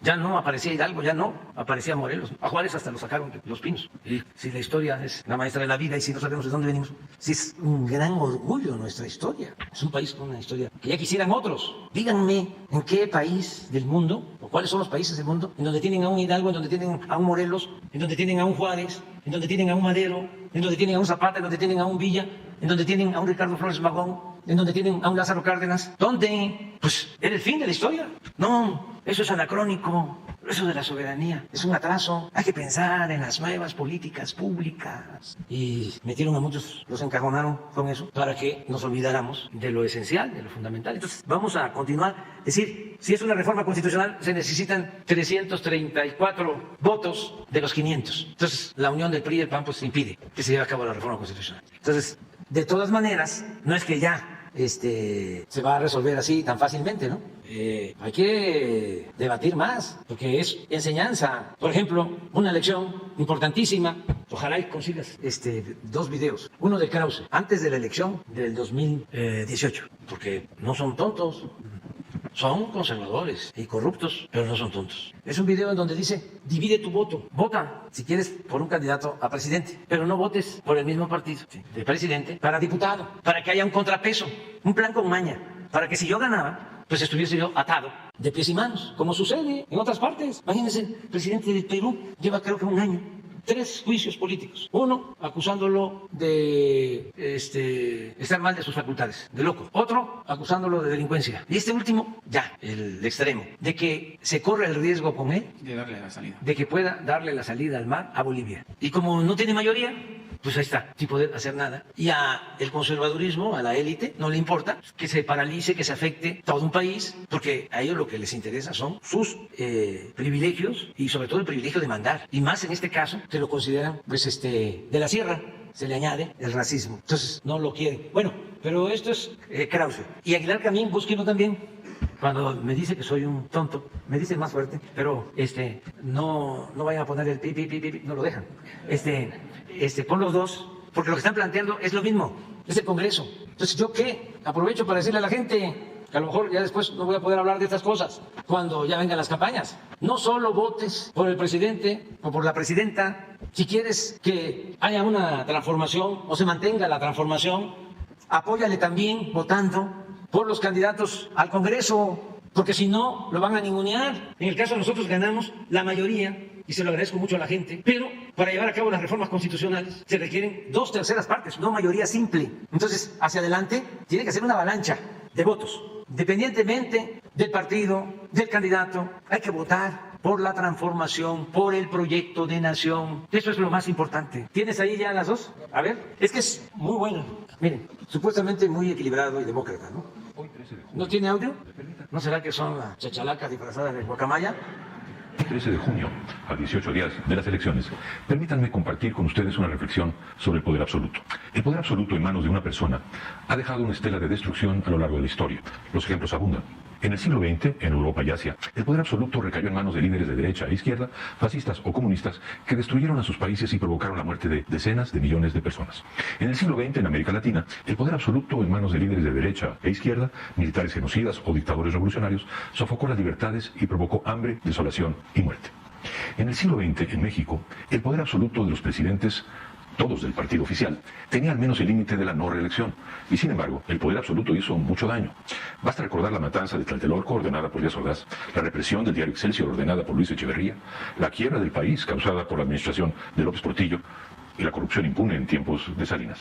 Ya no aparecía Hidalgo, ya no aparecía Morelos. A Juárez hasta lo sacaron de Los Pinos. Y si la historia es la maestra de la vida y si no sabemos de dónde venimos, si es un gran orgullo nuestra historia. Es un país con una historia que ya quisieran otros. Díganme en qué país del mundo, o cuáles son los países del mundo, en donde tienen a un Hidalgo, en donde tienen a un Morelos, en donde tienen a un Juárez, en donde tienen a un Madero, en donde tienen a un Zapata, en donde tienen a un Villa, en donde tienen a un Ricardo Flores Magón, en donde tienen a un Lázaro Cárdenas. ¿Dónde? Pues era el fin de la historia. No, eso es anacrónico. Eso de la soberanía es un atraso. Hay que pensar en las nuevas políticas públicas. Y metieron a muchos, los encajonaron con eso para que nos olvidáramos de lo esencial, de lo fundamental. Entonces, vamos a continuar. Es decir, si es una reforma constitucional, se necesitan 334 votos de los 500. Entonces, la unión del PRI y el PAN pues impide que se lleve a cabo la reforma constitucional. Entonces, de todas maneras, no es que ya se va a resolver así tan fácilmente, ¿no? Hay que debatir más, porque es enseñanza. Por ejemplo, una lección importantísima. Ojalá y consigas 2 videos. Uno de Krause, antes de la elección del 2018, porque no son tontos. Son conservadores y corruptos, pero no son tontos. Es un video en donde dice, divide tu voto. Vota, si quieres, por un candidato a presidente, pero no votes por el mismo partido de presidente para diputado, para que haya un contrapeso, un plan con maña, para que si yo ganaba, pues estuviese yo atado de pies y manos, como sucede en otras partes. Imagínense, el presidente del Perú lleva creo que un año. 3 juicios políticos. Uno, acusándolo de estar mal de sus facultades, de loco. Otro, acusándolo de delincuencia. Y este último, ya, el extremo, de que se corre el riesgo con él De darle la salida. de que pueda darle la salida al mar a Bolivia. Y como no tiene mayoría, pues ahí está, sin poder hacer nada. Y a el conservadurismo, a la élite, no le importa que se paralice, que se afecte todo un país, porque a ellos lo que les interesa son sus privilegios y sobre todo el privilegio de mandar. Y más en este caso, que lo consideran, pues, de la sierra, se le añade el racismo. Entonces, no lo quieren. Bueno, pero esto es Krause. Y Aguilar Camín, búsquenlo también. Cuando me dice que soy un tonto, me dice más fuerte, pero no vayan a poner el pi, pi, pi, pi, no lo dejan. Pon los dos, porque lo que están planteando es lo mismo, es el Congreso. Entonces, ¿yo qué? Aprovecho para decirle a la gente que a lo mejor ya después no voy a poder hablar de estas cosas cuando ya vengan las campañas. No solo votes por el presidente o por la presidenta. Si quieres que haya una transformación o se mantenga la transformación, apóyale también votando por los candidatos al Congreso, porque si no, lo van a ningunear. En el caso de nosotros ganamos la mayoría, y se lo agradezco mucho a la gente, pero para llevar a cabo las reformas constitucionales se requieren 2/3 partes, no mayoría simple. Entonces, hacia adelante, tiene que ser una avalancha de votos. Independientemente del partido, del candidato, hay que votar por la transformación, por el proyecto de nación. Eso es lo más importante. ¿Tienes ahí ya las dos? A ver, es que es muy bueno. Miren, supuestamente muy equilibrado y demócrata, ¿no? ¿No tiene audio? ¿No será que son las chachalacas disfrazadas de guacamaya? 13 de junio, a 18 días de las elecciones, permítanme compartir con ustedes una reflexión sobre el poder absoluto. El poder absoluto en manos de una persona ha dejado una estela de destrucción a lo largo de la historia. Los ejemplos abundan. En el siglo XX, en Europa y Asia, el poder absoluto recayó en manos de líderes de derecha e izquierda, fascistas o comunistas, que destruyeron a sus países y provocaron la muerte de decenas de millones de personas. En el siglo XX, en América Latina, el poder absoluto en manos de líderes de derecha e izquierda, militares genocidas o dictadores revolucionarios, sofocó las libertades y provocó hambre, desolación y muerte. En el siglo XX, en México, el poder absoluto de los presidentes, todos del partido oficial, tenía al menos el límite de la no reelección, y sin embargo, el poder absoluto hizo mucho daño. Basta recordar la matanza de Tlatelolco ordenada por Díaz Ordaz, la represión del diario Excelsior ordenada por Luis Echeverría, la quiebra del país causada por la administración de López Portillo, y la corrupción impune en tiempos de Salinas.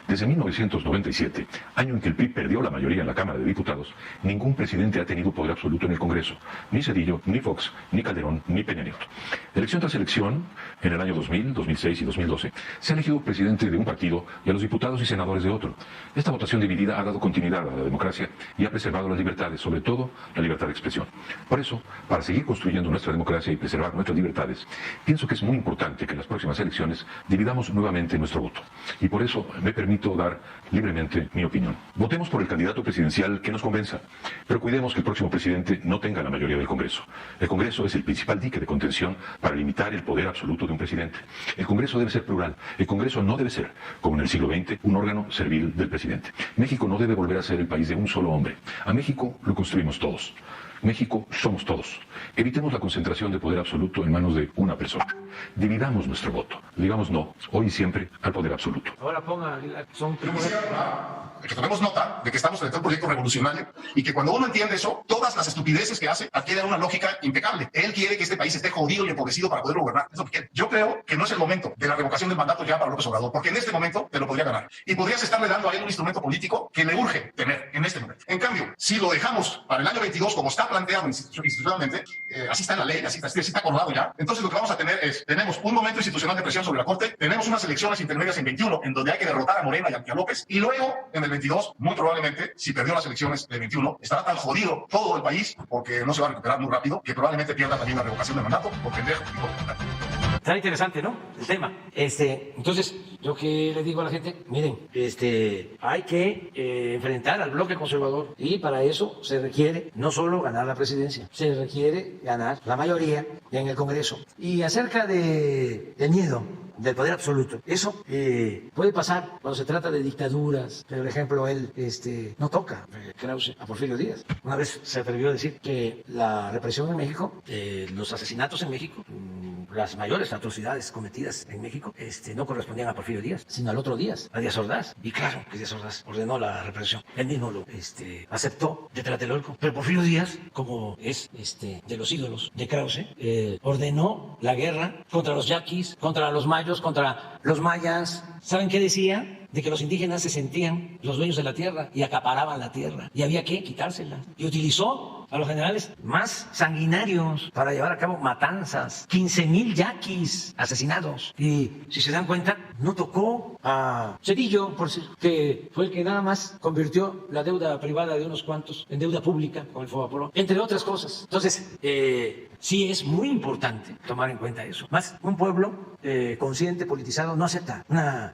Desde 1997, año en que el PRI perdió la mayoría en la Cámara de Diputados, ningún presidente ha tenido poder absoluto en el Congreso, ni Zedillo, ni Fox, ni Calderón, ni Peña Nieto. Elección tras elección, en el año 2000, 2006 y 2012, se ha elegido presidente de un partido y a los diputados y senadores de otro. Esta votación dividida ha dado continuidad a la democracia y ha preservado las libertades, sobre todo la libertad de expresión. Por eso, para seguir construyendo nuestra democracia y preservar nuestras libertades, pienso que es muy importante que en las próximas elecciones dividamos nuevamente nuestro voto. Y por eso me permito dar libremente mi opinión. Votemos por el candidato presidencial que nos convenza, pero cuidemos que el próximo presidente no tenga la mayoría del Congreso. El Congreso es el principal dique de contención para limitar el poder absoluto de un presidente. El Congreso debe ser plural. El Congreso no debe ser, como en el siglo XX, un órgano servil del presidente. México no debe volver a ser el país de un solo hombre. A México lo construimos todos. México somos todos. Evitemos la concentración de poder absoluto en manos de una persona. Dividamos nuestro voto. Digamos no, hoy y siempre, al poder absoluto. Ahora ponga, son que tomemos nota de que estamos frente a un proyecto revolucionario y que cuando uno entiende eso, todas las estupideces que hace adquieren una lógica impecable. Él quiere que este país esté jodido y empobrecido para poder gobernar. Es lo que quiere. Yo creo que no es el momento de la revocación del mandato ya para López Obrador, porque en este momento te lo podría ganar. Y podrías estarle dando a él un instrumento político que le urge tener en este momento. En cambio, si lo dejamos para el año 22, como está planteado institucionalmente, así está en la ley, así está acordado ya, entonces lo que vamos a tener es, tenemos un momento institucional de presión sobre la Corte, tenemos unas elecciones intermedias en 21, en donde hay que derrotar a Morena y a López, y luego, en el 22, muy probablemente, si perdió las elecciones del 21, estará tan jodido todo el país, porque no se va a recuperar muy rápido, que probablemente pierda también la revocación del mandato, por pendejo y por pendejo. Está interesante, ¿no? El tema. Entonces, yo que le digo a la gente, miren, hay que enfrentar al bloque conservador y para eso se requiere no solo ganar la presidencia, se requiere ganar la mayoría en el Congreso. Y acerca del miedo del poder absoluto, eso puede pasar cuando se trata de dictaduras. Por ejemplo, él no toca Krause a Porfirio Díaz. Una vez se atrevió a decir que la represión en México, los asesinatos en México, las mayores atrocidades cometidas en México, no correspondían a Porfirio Díaz, sino al otro Díaz, a Díaz Ordaz. Y claro que Díaz Ordaz ordenó la represión. Él mismo lo aceptó de Tlatelolco. Pero Porfirio Díaz, como es de los ídolos de Krause, ordenó la guerra contra los yaquis, contra los mayos, contra los mayas. ¿Saben qué decía? De que los indígenas se sentían los dueños de la tierra y acaparaban la tierra y había que quitársela. Y utilizó a los generales más sanguinarios para llevar a cabo matanzas. 15,000 yaquis asesinados. Y si se dan cuenta, no tocó a Cedillo, por decir, que fue el que nada más convirtió la deuda privada de unos cuantos en deuda pública con el Fobaproa, entre otras cosas. Entonces, sí es muy importante tomar en cuenta eso. Más, un pueblo consciente, politizado, no acepta una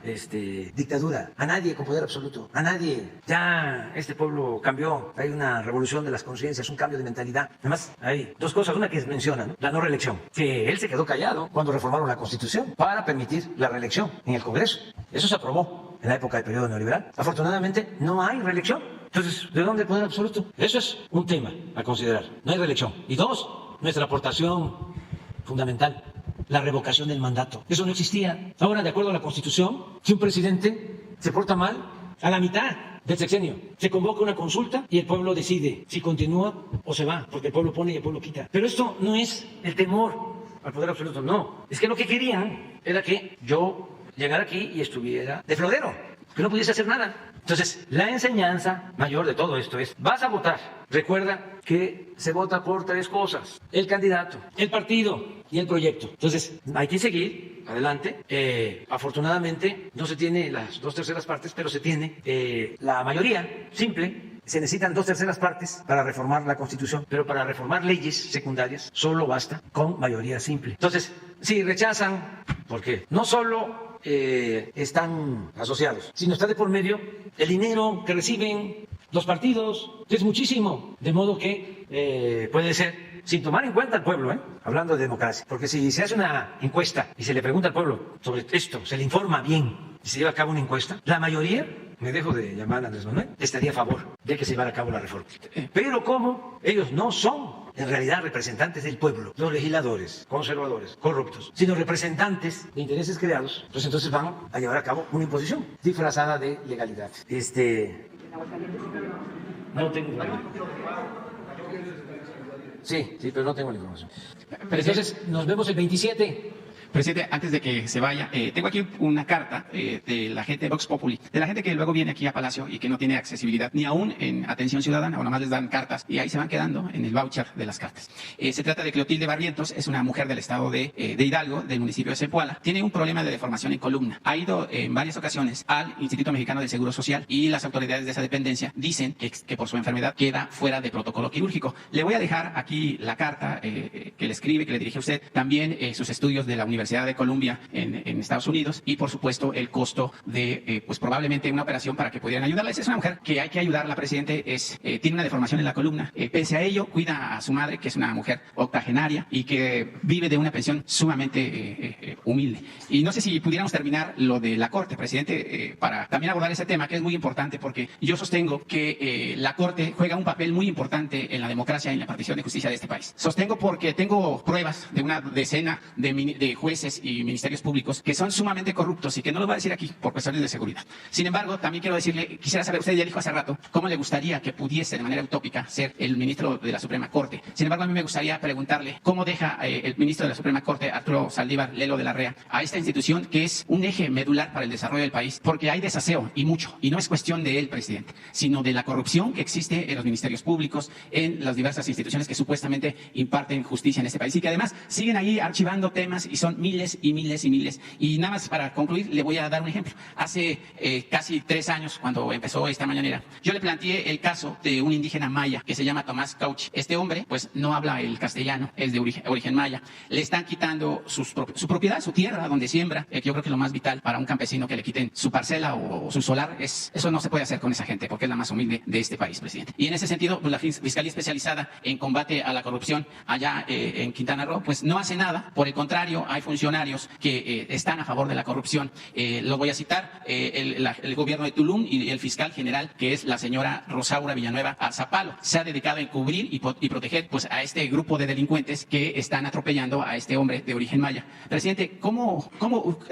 dictadura, a nadie con poder absoluto, a nadie. Ya este pueblo cambió, hay una revolución de las conciencias, un cambio de mentalidad. Además, hay dos cosas, una que menciona, ¿no? La no reelección, que él se quedó callado cuando reformaron la Constitución para permitir la reelección en el Congreso. Eso se aprobó en la época del periodo neoliberal. Afortunadamente, no hay reelección. Entonces, ¿de dónde el poder absoluto? Eso es un tema a considerar. No hay reelección. Y dos, nuestra aportación fundamental, la revocación del mandato. Eso no existía. Ahora, de acuerdo a la Constitución, si un presidente se porta mal, a la mitad del sexenio se convoca una consulta y el pueblo decide si continúa o se va, porque el pueblo pone y el pueblo quita. Pero esto no es el temor al poder absoluto, no. Es que lo que querían era que yo llegara aquí y estuviera de florero, que no pudiese hacer nada. Entonces, la enseñanza mayor de todo esto es, vas a votar. Recuerda que se vota por tres cosas: el candidato, el partido y el proyecto. Entonces, hay que seguir adelante. Afortunadamente, no se tiene las 2/3 partes, pero se tiene la mayoría simple. Se necesitan 2/3 partes para reformar la Constitución, pero para reformar leyes secundarias solo basta con mayoría simple. Entonces, si rechazan, porque no solo están asociados, sino está de por medio el dinero que reciben los partidos, que es muchísimo, de modo que puede ser, sin tomar en cuenta al pueblo, hablando de democracia, porque si se hace una encuesta y se le pregunta al pueblo sobre esto, se le informa bien y se lleva a cabo una encuesta, la mayoría, me dejo de llamar a Andrés Manuel, estaría a favor de que se llevara a cabo la reforma. Pero como ellos no son en realidad representantes del pueblo, los legisladores, conservadores, corruptos, sino representantes de intereses creados, pues entonces van a llevar a cabo una imposición disfrazada de legalidad. No tengo Sí, pero no tengo la información. Entonces, nos vemos el 27. Presidente, antes de que se vaya, tengo aquí una carta de la gente de Vox Populi, de la gente que luego viene aquí a Palacio y que no tiene accesibilidad ni aún en atención ciudadana, o nada más les dan cartas y ahí se van quedando en el voucher de las cartas. Se trata de Clotilde Barrientos, es una mujer del estado de Hidalgo, del municipio de Zempoala. Tiene un problema de deformación en columna. Ha ido en varias ocasiones al Instituto Mexicano del Seguro Social y las autoridades de esa dependencia dicen que por su enfermedad queda fuera de protocolo quirúrgico. Le voy a dejar aquí la carta que le escribe, que le dirige a usted, también sus estudios de la Universidad Universidad de Columbia en Estados Unidos y por supuesto el costo de pues probablemente una operación para que pudieran ayudarla. Esa es una mujer que hay que ayudarla, presidente, tiene una deformación en la columna. Pese a ello, cuida a su madre, que es una mujer octogenaria y que vive de una pensión sumamente humilde. Y no sé si pudiéramos terminar lo de la Corte, presidente, para también abordar ese tema que es muy importante, porque yo sostengo que la Corte juega un papel muy importante en la democracia y en la partición de justicia de este país. Sostengo porque tengo pruebas de una decena de jueces y ministerios públicos que son sumamente corruptos y que no lo voy a decir aquí por cuestiones de seguridad. Sin embargo, también quiero decirle, quisiera saber, usted ya dijo hace rato, cómo le gustaría que pudiese de manera utópica ser el ministro de la Suprema Corte. Sin embargo, a mí me gustaría preguntarle cómo deja el ministro de la Suprema Corte, Arturo Saldívar Lelo de la Rea, a esta institución que es un eje medular para el desarrollo del país, porque hay desaseo y mucho, y no es cuestión de él, presidente, sino de la corrupción que existe en los ministerios públicos, en las diversas instituciones que supuestamente imparten justicia en este país y que además siguen ahí archivando temas y son miles y miles y miles. Y nada más para concluir, le voy a dar un ejemplo. Hace casi 3 años, cuando empezó esta mañanera, yo le planteé el caso de un indígena maya que se llama Tomás Cauchi. Este hombre, pues, no habla el castellano, es de origen maya. Le están quitando su propiedad, su tierra, donde siembra, que yo creo que es lo más vital para un campesino, que le quiten su parcela o su solar. Eso no se puede hacer con esa gente, porque es la más humilde de este país, presidente. Y en ese sentido, pues, la Fiscalía Especializada en Combate a la Corrupción allá en Quintana Roo, pues no hace nada. Por el contrario, hay funcionarios que están a favor de la corrupción. Lo voy a citar, el gobierno de Tulum y el fiscal general, que es la señora Rosaura Villanueva Arzapalo, se ha dedicado a encubrir y proteger pues a este grupo de delincuentes que están atropellando a este hombre de origen maya. Presidente, ¿cómo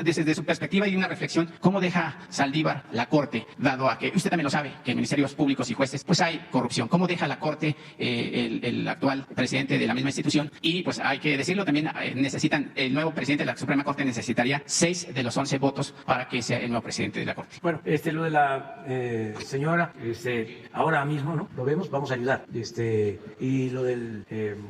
desde su perspectiva y una reflexión, cómo deja Saldívar la Corte, dado a que usted también lo sabe, que en ministerios públicos y jueces pues hay corrupción? ¿Cómo deja la Corte el actual presidente de la misma institución? Y pues hay que decirlo también, el nuevo presidente de la Suprema Corte necesitaría 6 de los 11 votos para que sea el nuevo presidente de la Corte. Bueno, lo de la señora, ahora mismo, ¿no? Lo vemos, vamos a ayudar. Y lo del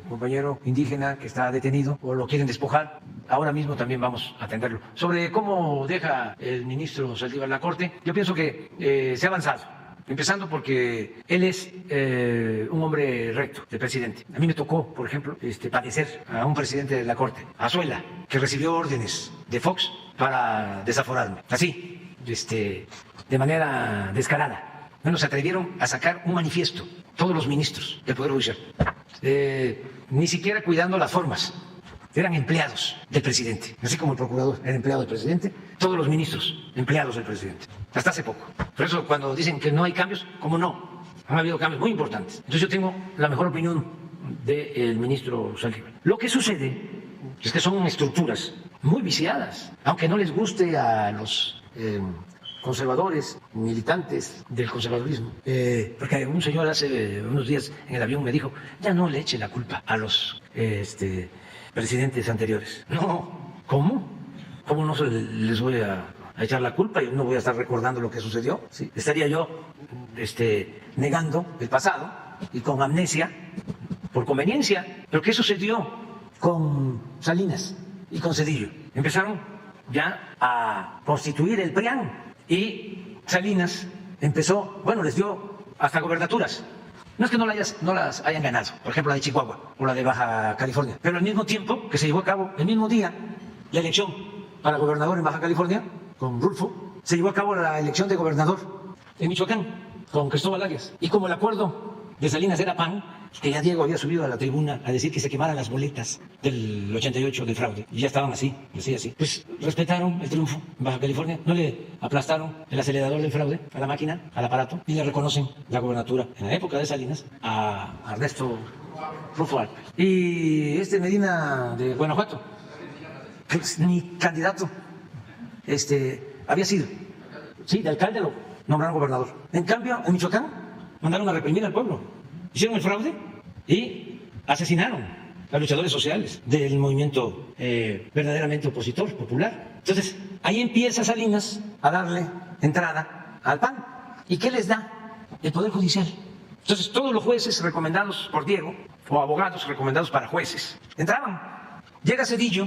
compañero indígena que está detenido o lo quieren despojar, ahora mismo también vamos a atenderlo. Sobre cómo deja el ministro Saldívar la Corte, yo pienso que se ha avanzado. Empezando porque él es un hombre recto, de presidente. A mí me tocó, por ejemplo, padecer a un presidente de la Corte, Azuela, que recibió órdenes de Fox para desaforarme. Así, de manera descarada. Bueno, se atrevieron a sacar un manifiesto, todos los ministros del Poder Judicial, ni siquiera cuidando las formas. Eran empleados del presidente, así como el procurador era empleado del presidente, todos los ministros empleados del presidente, hasta hace poco. Por eso cuando dicen que no hay cambios, ¿cómo no? Han habido cambios muy importantes. Entonces yo tengo la mejor opinión del ministro Saldívar. Lo que sucede es que son estructuras muy viciadas, aunque no les guste a los conservadores, militantes del conservadurismo. Porque un señor hace unos días en el avión me dijo, ya no le eche la culpa a los presidentes anteriores. No, ¿cómo? ¿Cómo no les voy a echar la culpa y no voy a estar recordando lo que sucedió? ¿Sí? Estaría yo negando el pasado y con amnesia por conveniencia. ¿Pero qué sucedió con Salinas y con Zedillo? Empezaron ya a constituir el PRIAN y Salinas empezó, les dio hasta gobernaturas. No es que no las hayan ganado, por ejemplo la de Chihuahua o la de Baja California, pero al mismo tiempo que se llevó a cabo, el mismo día, la elección para gobernador en Baja California, con Rulfo, se llevó a cabo la elección de gobernador en Michoacán, con Cristóbal Arias. Y como el acuerdo de Salinas era PAN, que ya Diego había subido a la tribuna a decir que se quemaran las boletas del 88 del fraude, y ya estaban así, pues respetaron el triunfo en Baja California, no le aplastaron el acelerador del fraude a la máquina, al aparato, y le reconocen la gobernatura en la época de Salinas a Ernesto Rufo Alpes. Y Medina de Guanajuato, pues ni candidato había sido. Sí, de alcalde lo nombraron gobernador. En cambio, en Michoacán mandaron a reprimir al pueblo. Hicieron el fraude y asesinaron a luchadores sociales del movimiento verdaderamente opositor, popular. Entonces, ahí empieza Salinas a darle entrada al PAN. ¿Y qué les da el Poder Judicial? Entonces, todos los jueces recomendados por Diego, o abogados recomendados para jueces, entraban. Llega Zedillo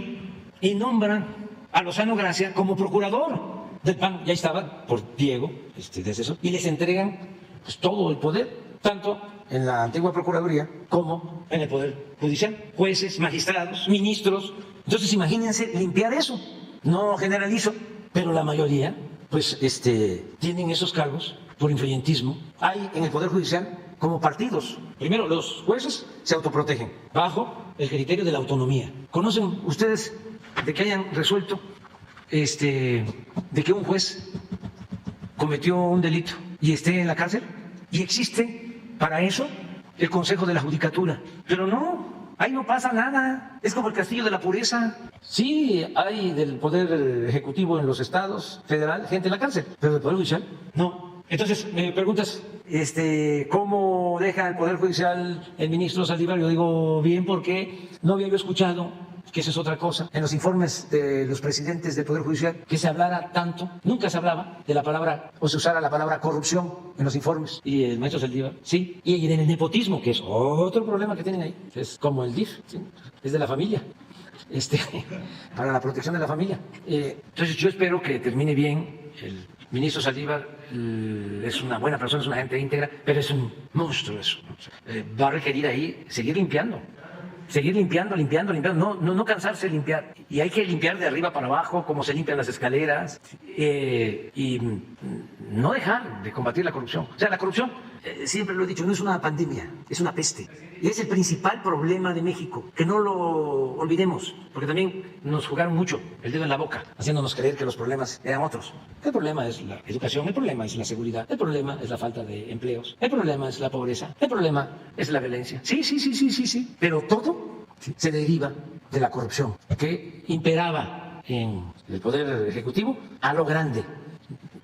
y nombra a Lozano Gracia como procurador del PAN. Ya estaba por Diego, de asesor, y les entregan pues todo el poder, tanto en la antigua Procuraduría como en el Poder Judicial. Jueces, magistrados, ministros, Entonces imagínense limpiar eso. No generalizo, pero la mayoría pues tienen esos cargos por influyentismo. Hay en el Poder Judicial como partidos. Primero, los jueces se autoprotegen bajo el criterio de la autonomía. ¿Conocen ustedes de que hayan resuelto de que un juez cometió un delito y esté en la cárcel? Y existe para eso el Consejo de la Judicatura. Pero no, ahí no pasa nada. Es como el castillo de la pureza. Sí, hay del Poder Ejecutivo en los estados, federal, gente en la cárcel, pero del Poder Judicial, no. Entonces, me preguntas, ¿cómo deja el Poder Judicial el ministro Saldívar? Yo digo, bien, porque no había yo escuchado, que esa es otra cosa, en los informes de los presidentes del Poder Judicial, que se hablara tanto, nunca se hablaba de la palabra, o se usara la palabra corrupción en los informes, y el maestro Saldívar, sí, y en el nepotismo, que es otro problema que tienen ahí, es como el DIF, ¿sí? Es de la familia. Para la protección de la familia. Entonces yo espero que termine bien. El ministro Saldívar es una buena persona, es una gente íntegra, pero es un monstruo eso. Va a requerir ahí seguir limpiando, no cansarse de limpiar. Y hay que limpiar de arriba para abajo, como se limpian las escaleras, y no dejar de combatir la corrupción. O sea, la corrupción, siempre lo he dicho, no es una pandemia, es una peste. Y es el principal problema de México, que no lo olvidemos, porque también nos jugaron mucho el dedo en la boca, haciéndonos creer que los problemas eran otros. El problema es la educación, el problema es la seguridad, el problema es la falta de empleos, el problema es la pobreza, el problema es la violencia. Sí, pero todo se deriva de la corrupción que imperaba en el Poder Ejecutivo a lo grande.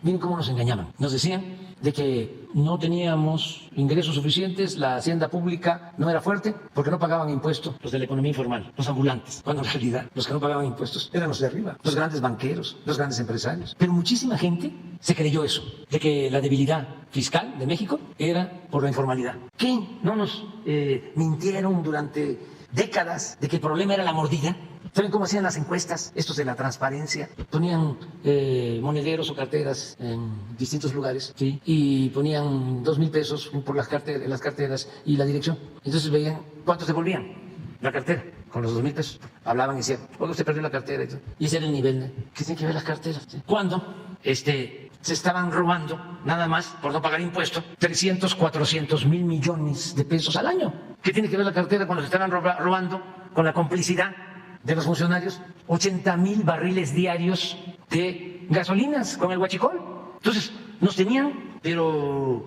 Miren cómo nos engañaban. Nos decían de que no teníamos ingresos suficientes, la hacienda pública no era fuerte porque no pagaban impuestos los de la economía informal, los ambulantes, cuando en realidad los que no pagaban impuestos eran los de arriba, los grandes banqueros, los grandes empresarios. Pero muchísima gente se creyó eso, de que la debilidad fiscal de México era por la informalidad. ¿Qué? ¿No nos mintieron durante décadas de que el problema era la mordida? ¿Saben cómo hacían las encuestas? Estos de la transparencia. Ponían monederos o carteras en distintos lugares, ¿sí? Y ponían 2,000 pesos por las carteras y la dirección. Entonces veían cuántos devolvían la cartera con los 2,000 pesos. Hablaban y decían, oye, usted perdió la cartera. Y ese era el nivel que tienen que ver las carteras, ¿sí? Cuando se estaban robando, nada más por no pagar impuestos, 300, 400 mil millones de pesos al año. ¿Qué tiene que ver la cartera cuando se estaban robando con la complicidad de los funcionarios? 80,000 barriles diarios de gasolinas con el huachicol. Entonces, nos tenían, pero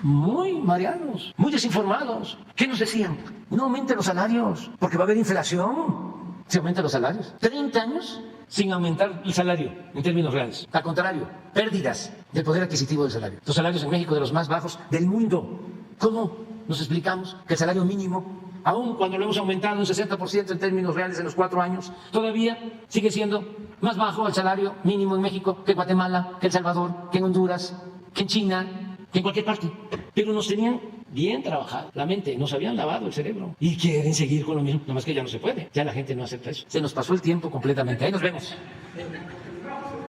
muy mareados, muy desinformados. ¿Qué nos decían? No aumenten los salarios, porque va a haber inflación si aumentan los salarios. 30 años sin aumentar el salario en términos reales. Al contrario, pérdidas del poder adquisitivo del salario. Los salarios en México de los más bajos del mundo. ¿Cómo nos explicamos que el salario mínimo, aun cuando lo hemos aumentado un 60% en términos reales en los 4 años, todavía sigue siendo más bajo el salario mínimo en México que Guatemala, que El Salvador, que en Honduras, que en China, que en cualquier parte? Pero nos tenían bien trabajado la mente, nos habían lavado el cerebro y quieren seguir con lo mismo, nada más que ya no se puede, ya la gente no acepta eso. Se nos pasó el tiempo completamente. Ahí nos vemos.